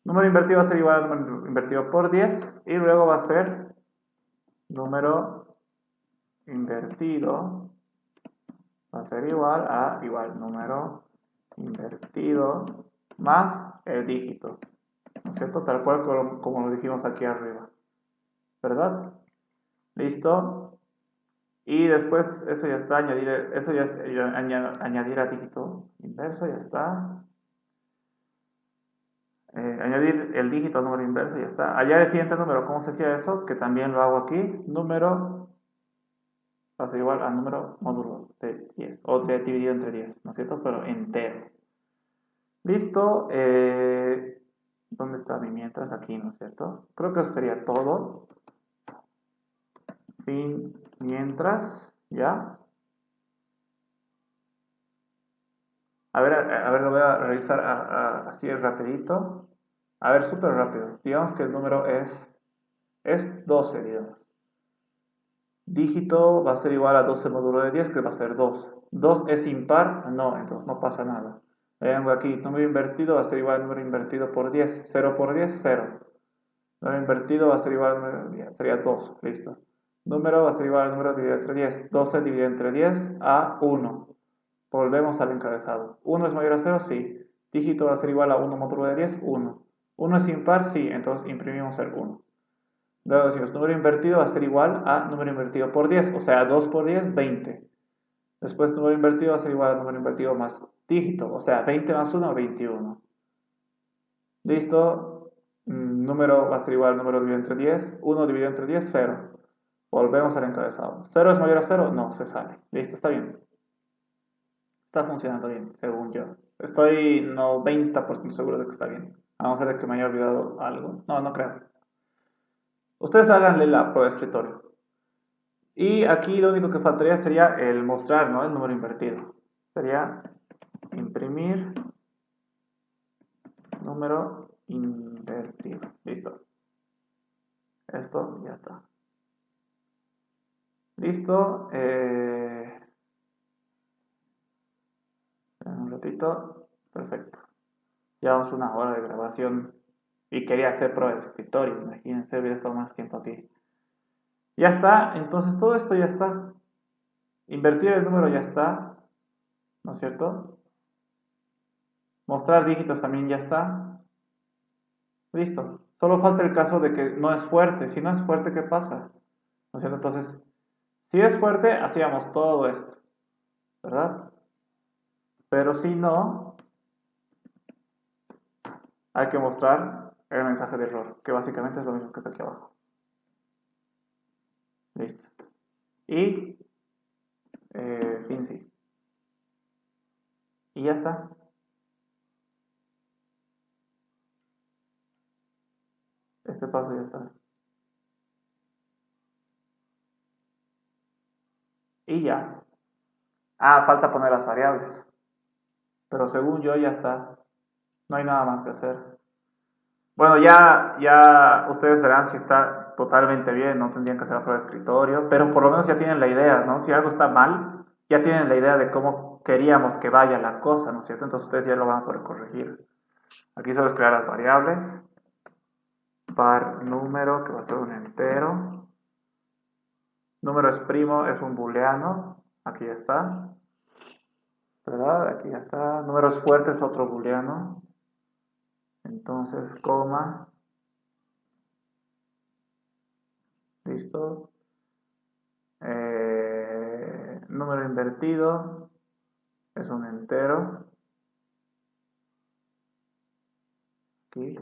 Número invertido va a ser igual a número invertido por 10 y luego va a ser número invertido va a ser igual a número invertido más el dígito, ¿no es cierto? Tal cual como lo dijimos aquí arriba, ¿verdad? Listo. Y después eso ya está, eso ya es añadir a dígito inverso, ya está. Añadir el dígito al número inverso, ya está. Hallar el siguiente número, ¿cómo se hacía eso? Que también lo hago aquí. Número va a ser igual al número módulo de 10, o de dividido entre 10, ¿no es cierto? Pero entero. Listo. ¿Dónde está mi mientras? Aquí, ¿no es cierto? Creo que eso sería todo. Fin mientras, ¿ya? A ver, lo voy a revisar así rapidito. A ver, súper rápido. Digamos que el número es 12, digamos. Dígito va a ser igual a 12 módulo de 10, que va a ser 2. ¿2 es impar? No, entonces no pasa nada. Vengo aquí, número invertido va a ser igual al número invertido por 10. 0 por 10, 0. Número invertido va a ser igual al número, sería 2, listo. Número va a ser igual al número dividido entre 10. 12 dividido entre 10 a 1. Volvemos al encabezado. ¿1 es mayor a 0? Sí. Dígito va a ser igual a 1 módulo de 10, 1. ¿1 es impar? Sí, entonces imprimimos el 1. Luego decimos, número invertido va a ser igual a número invertido por 10, o sea, 2 por 10, 20. Después, número invertido va a ser igual a número invertido más dígito, o sea, 20 más 1, 21. Listo. Número va a ser igual al número dividido entre 10. 1 dividido entre 10, 0. Volvemos al encabezado. ¿0 es mayor a 0? No, se sale. Listo, está bien. Está funcionando bien, según yo. Estoy 90% seguro de que está bien. A no ser de que me haya olvidado algo. No, no creo. Ustedes háganle la prueba de escritorio. Y aquí lo único que faltaría sería el mostrar, ¿no? El número invertido. Sería imprimir número invertido. Listo. Esto ya está. Listo. Un ratito. Perfecto. Llevamos una hora de grabación y quería hacer prueba de escritorio. Imagínense, hubiera estado más tiempo aquí. Ya está. Entonces todo esto ya está. Invertir el número ya está. ¿No es cierto? Mostrar dígitos también ya está. Listo. Solo falta el caso de que no es fuerte. Si no es fuerte, ¿qué pasa? ¿No es cierto? Entonces, si es fuerte, hacíamos todo esto. ¿Verdad? Pero si no, hay que mostrar el mensaje de error, que básicamente es lo mismo que está aquí abajo. Listo. y Finzi. Y ya está. Este paso ya está. Y ya. Ah, falta poner las variables. Pero según yo ya está. No hay nada más que hacer. Bueno, ya ustedes verán si está totalmente bien, no tendrían que hacer la prueba de escritorio, pero por lo menos ya tienen la idea, ¿no? Si algo está mal, ya tienen la idea de cómo queríamos que vaya la cosa, ¿no es cierto? Entonces ustedes ya lo van a poder corregir. Aquí solo es crear las variables. Var número, que va a ser un entero. Número es primo, es un booleano. Aquí ya está. ¿Verdad? Aquí ya está. Número es fuerte, es otro booleano. Entonces, coma. Listo. Número invertido es un entero. Aquí.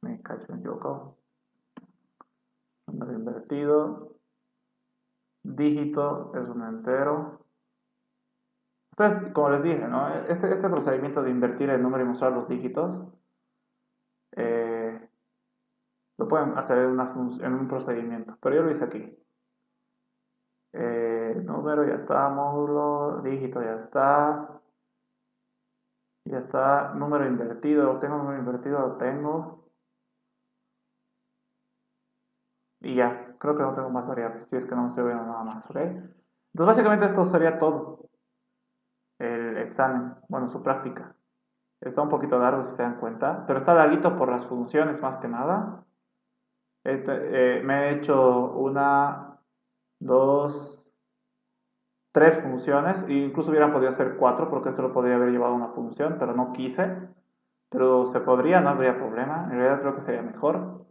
Me cacho en equivocado. Número invertido. Dígito es un entero. Entonces, como les dije, ¿no? Este procedimiento de invertir el número y mostrar los dígitos lo pueden hacer en un procedimiento, pero yo lo hice aquí. Número ya está, módulo, dígito ya está. Ya está, número invertido, lo tengo, número invertido lo tengo. Y ya, creo que no tengo más variables, si es que no me estoy viendo nada más, ¿ok? Entonces básicamente esto sería todo. El examen, bueno, su práctica. Está un poquito largo si se dan cuenta, pero está larguito por las funciones más que nada. Me he hecho una, dos, tres funciones, e incluso hubieran podido hacer cuatro, porque esto lo podría haber llevado a una función, pero no quise. Pero se podría, no habría problema. En realidad creo que sería mejor.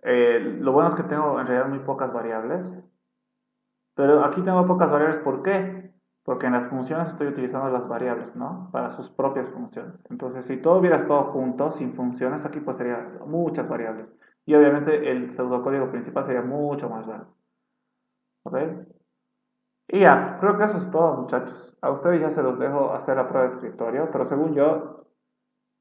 Lo bueno es que tengo en realidad muy pocas variables. Pero aquí tengo pocas variables, ¿por qué? Porque en las funciones estoy utilizando las variables, ¿no? Para sus propias funciones. Entonces, si todo hubiera estado junto, sin funciones, aquí pues sería muchas variables. Y obviamente el pseudocódigo principal sería mucho más largo. ¿Ok? Y ya, creo que eso es todo, muchachos. A ustedes ya se los dejo hacer la prueba de escritorio, pero según yo,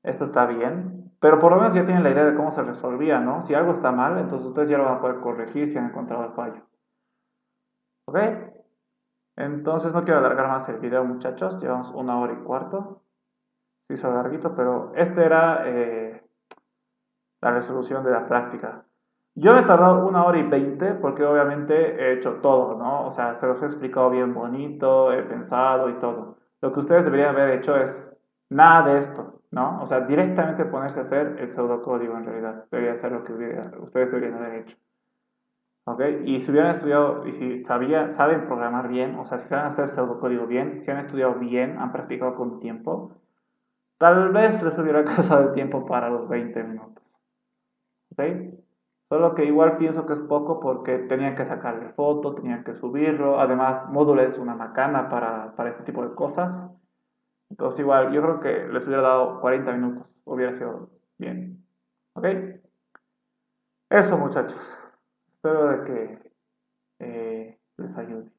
esto está bien. Pero por lo menos ya tienen la idea de cómo se resolvía, ¿no? Si algo está mal, entonces ustedes ya lo van a poder corregir si han encontrado el fallo. ¿Ok? Entonces no quiero alargar más el video, muchachos. Llevamos 1 hora y cuarto. Se hizo larguito, pero este era la resolución de la práctica. Yo me he tardado 1 hora y 20 porque obviamente he hecho todo, ¿no? O sea, se los he explicado bien bonito, he pensado y todo. Lo que ustedes deberían haber hecho es nada de esto, ¿no? O sea, directamente ponerse a hacer el pseudocódigo en realidad. Debería ser lo que ustedes deberían haber hecho. ¿Ok? Y si hubieran estudiado, y si saben programar bien, o sea, si saben hacer pseudocódigo bien, si han estudiado bien, han practicado con tiempo, tal vez les hubiera alcanzado el tiempo para los 20 minutos. ¿Ok? Solo que igual pienso que es poco porque tenían que sacarle foto, tenían que subirlo. Además, Moodle es una macana para este tipo de cosas. Entonces, igual, yo creo que les hubiera dado 40 minutos. Hubiera sido bien. ¿Ok? Eso, muchachos. Espero de que les ayude.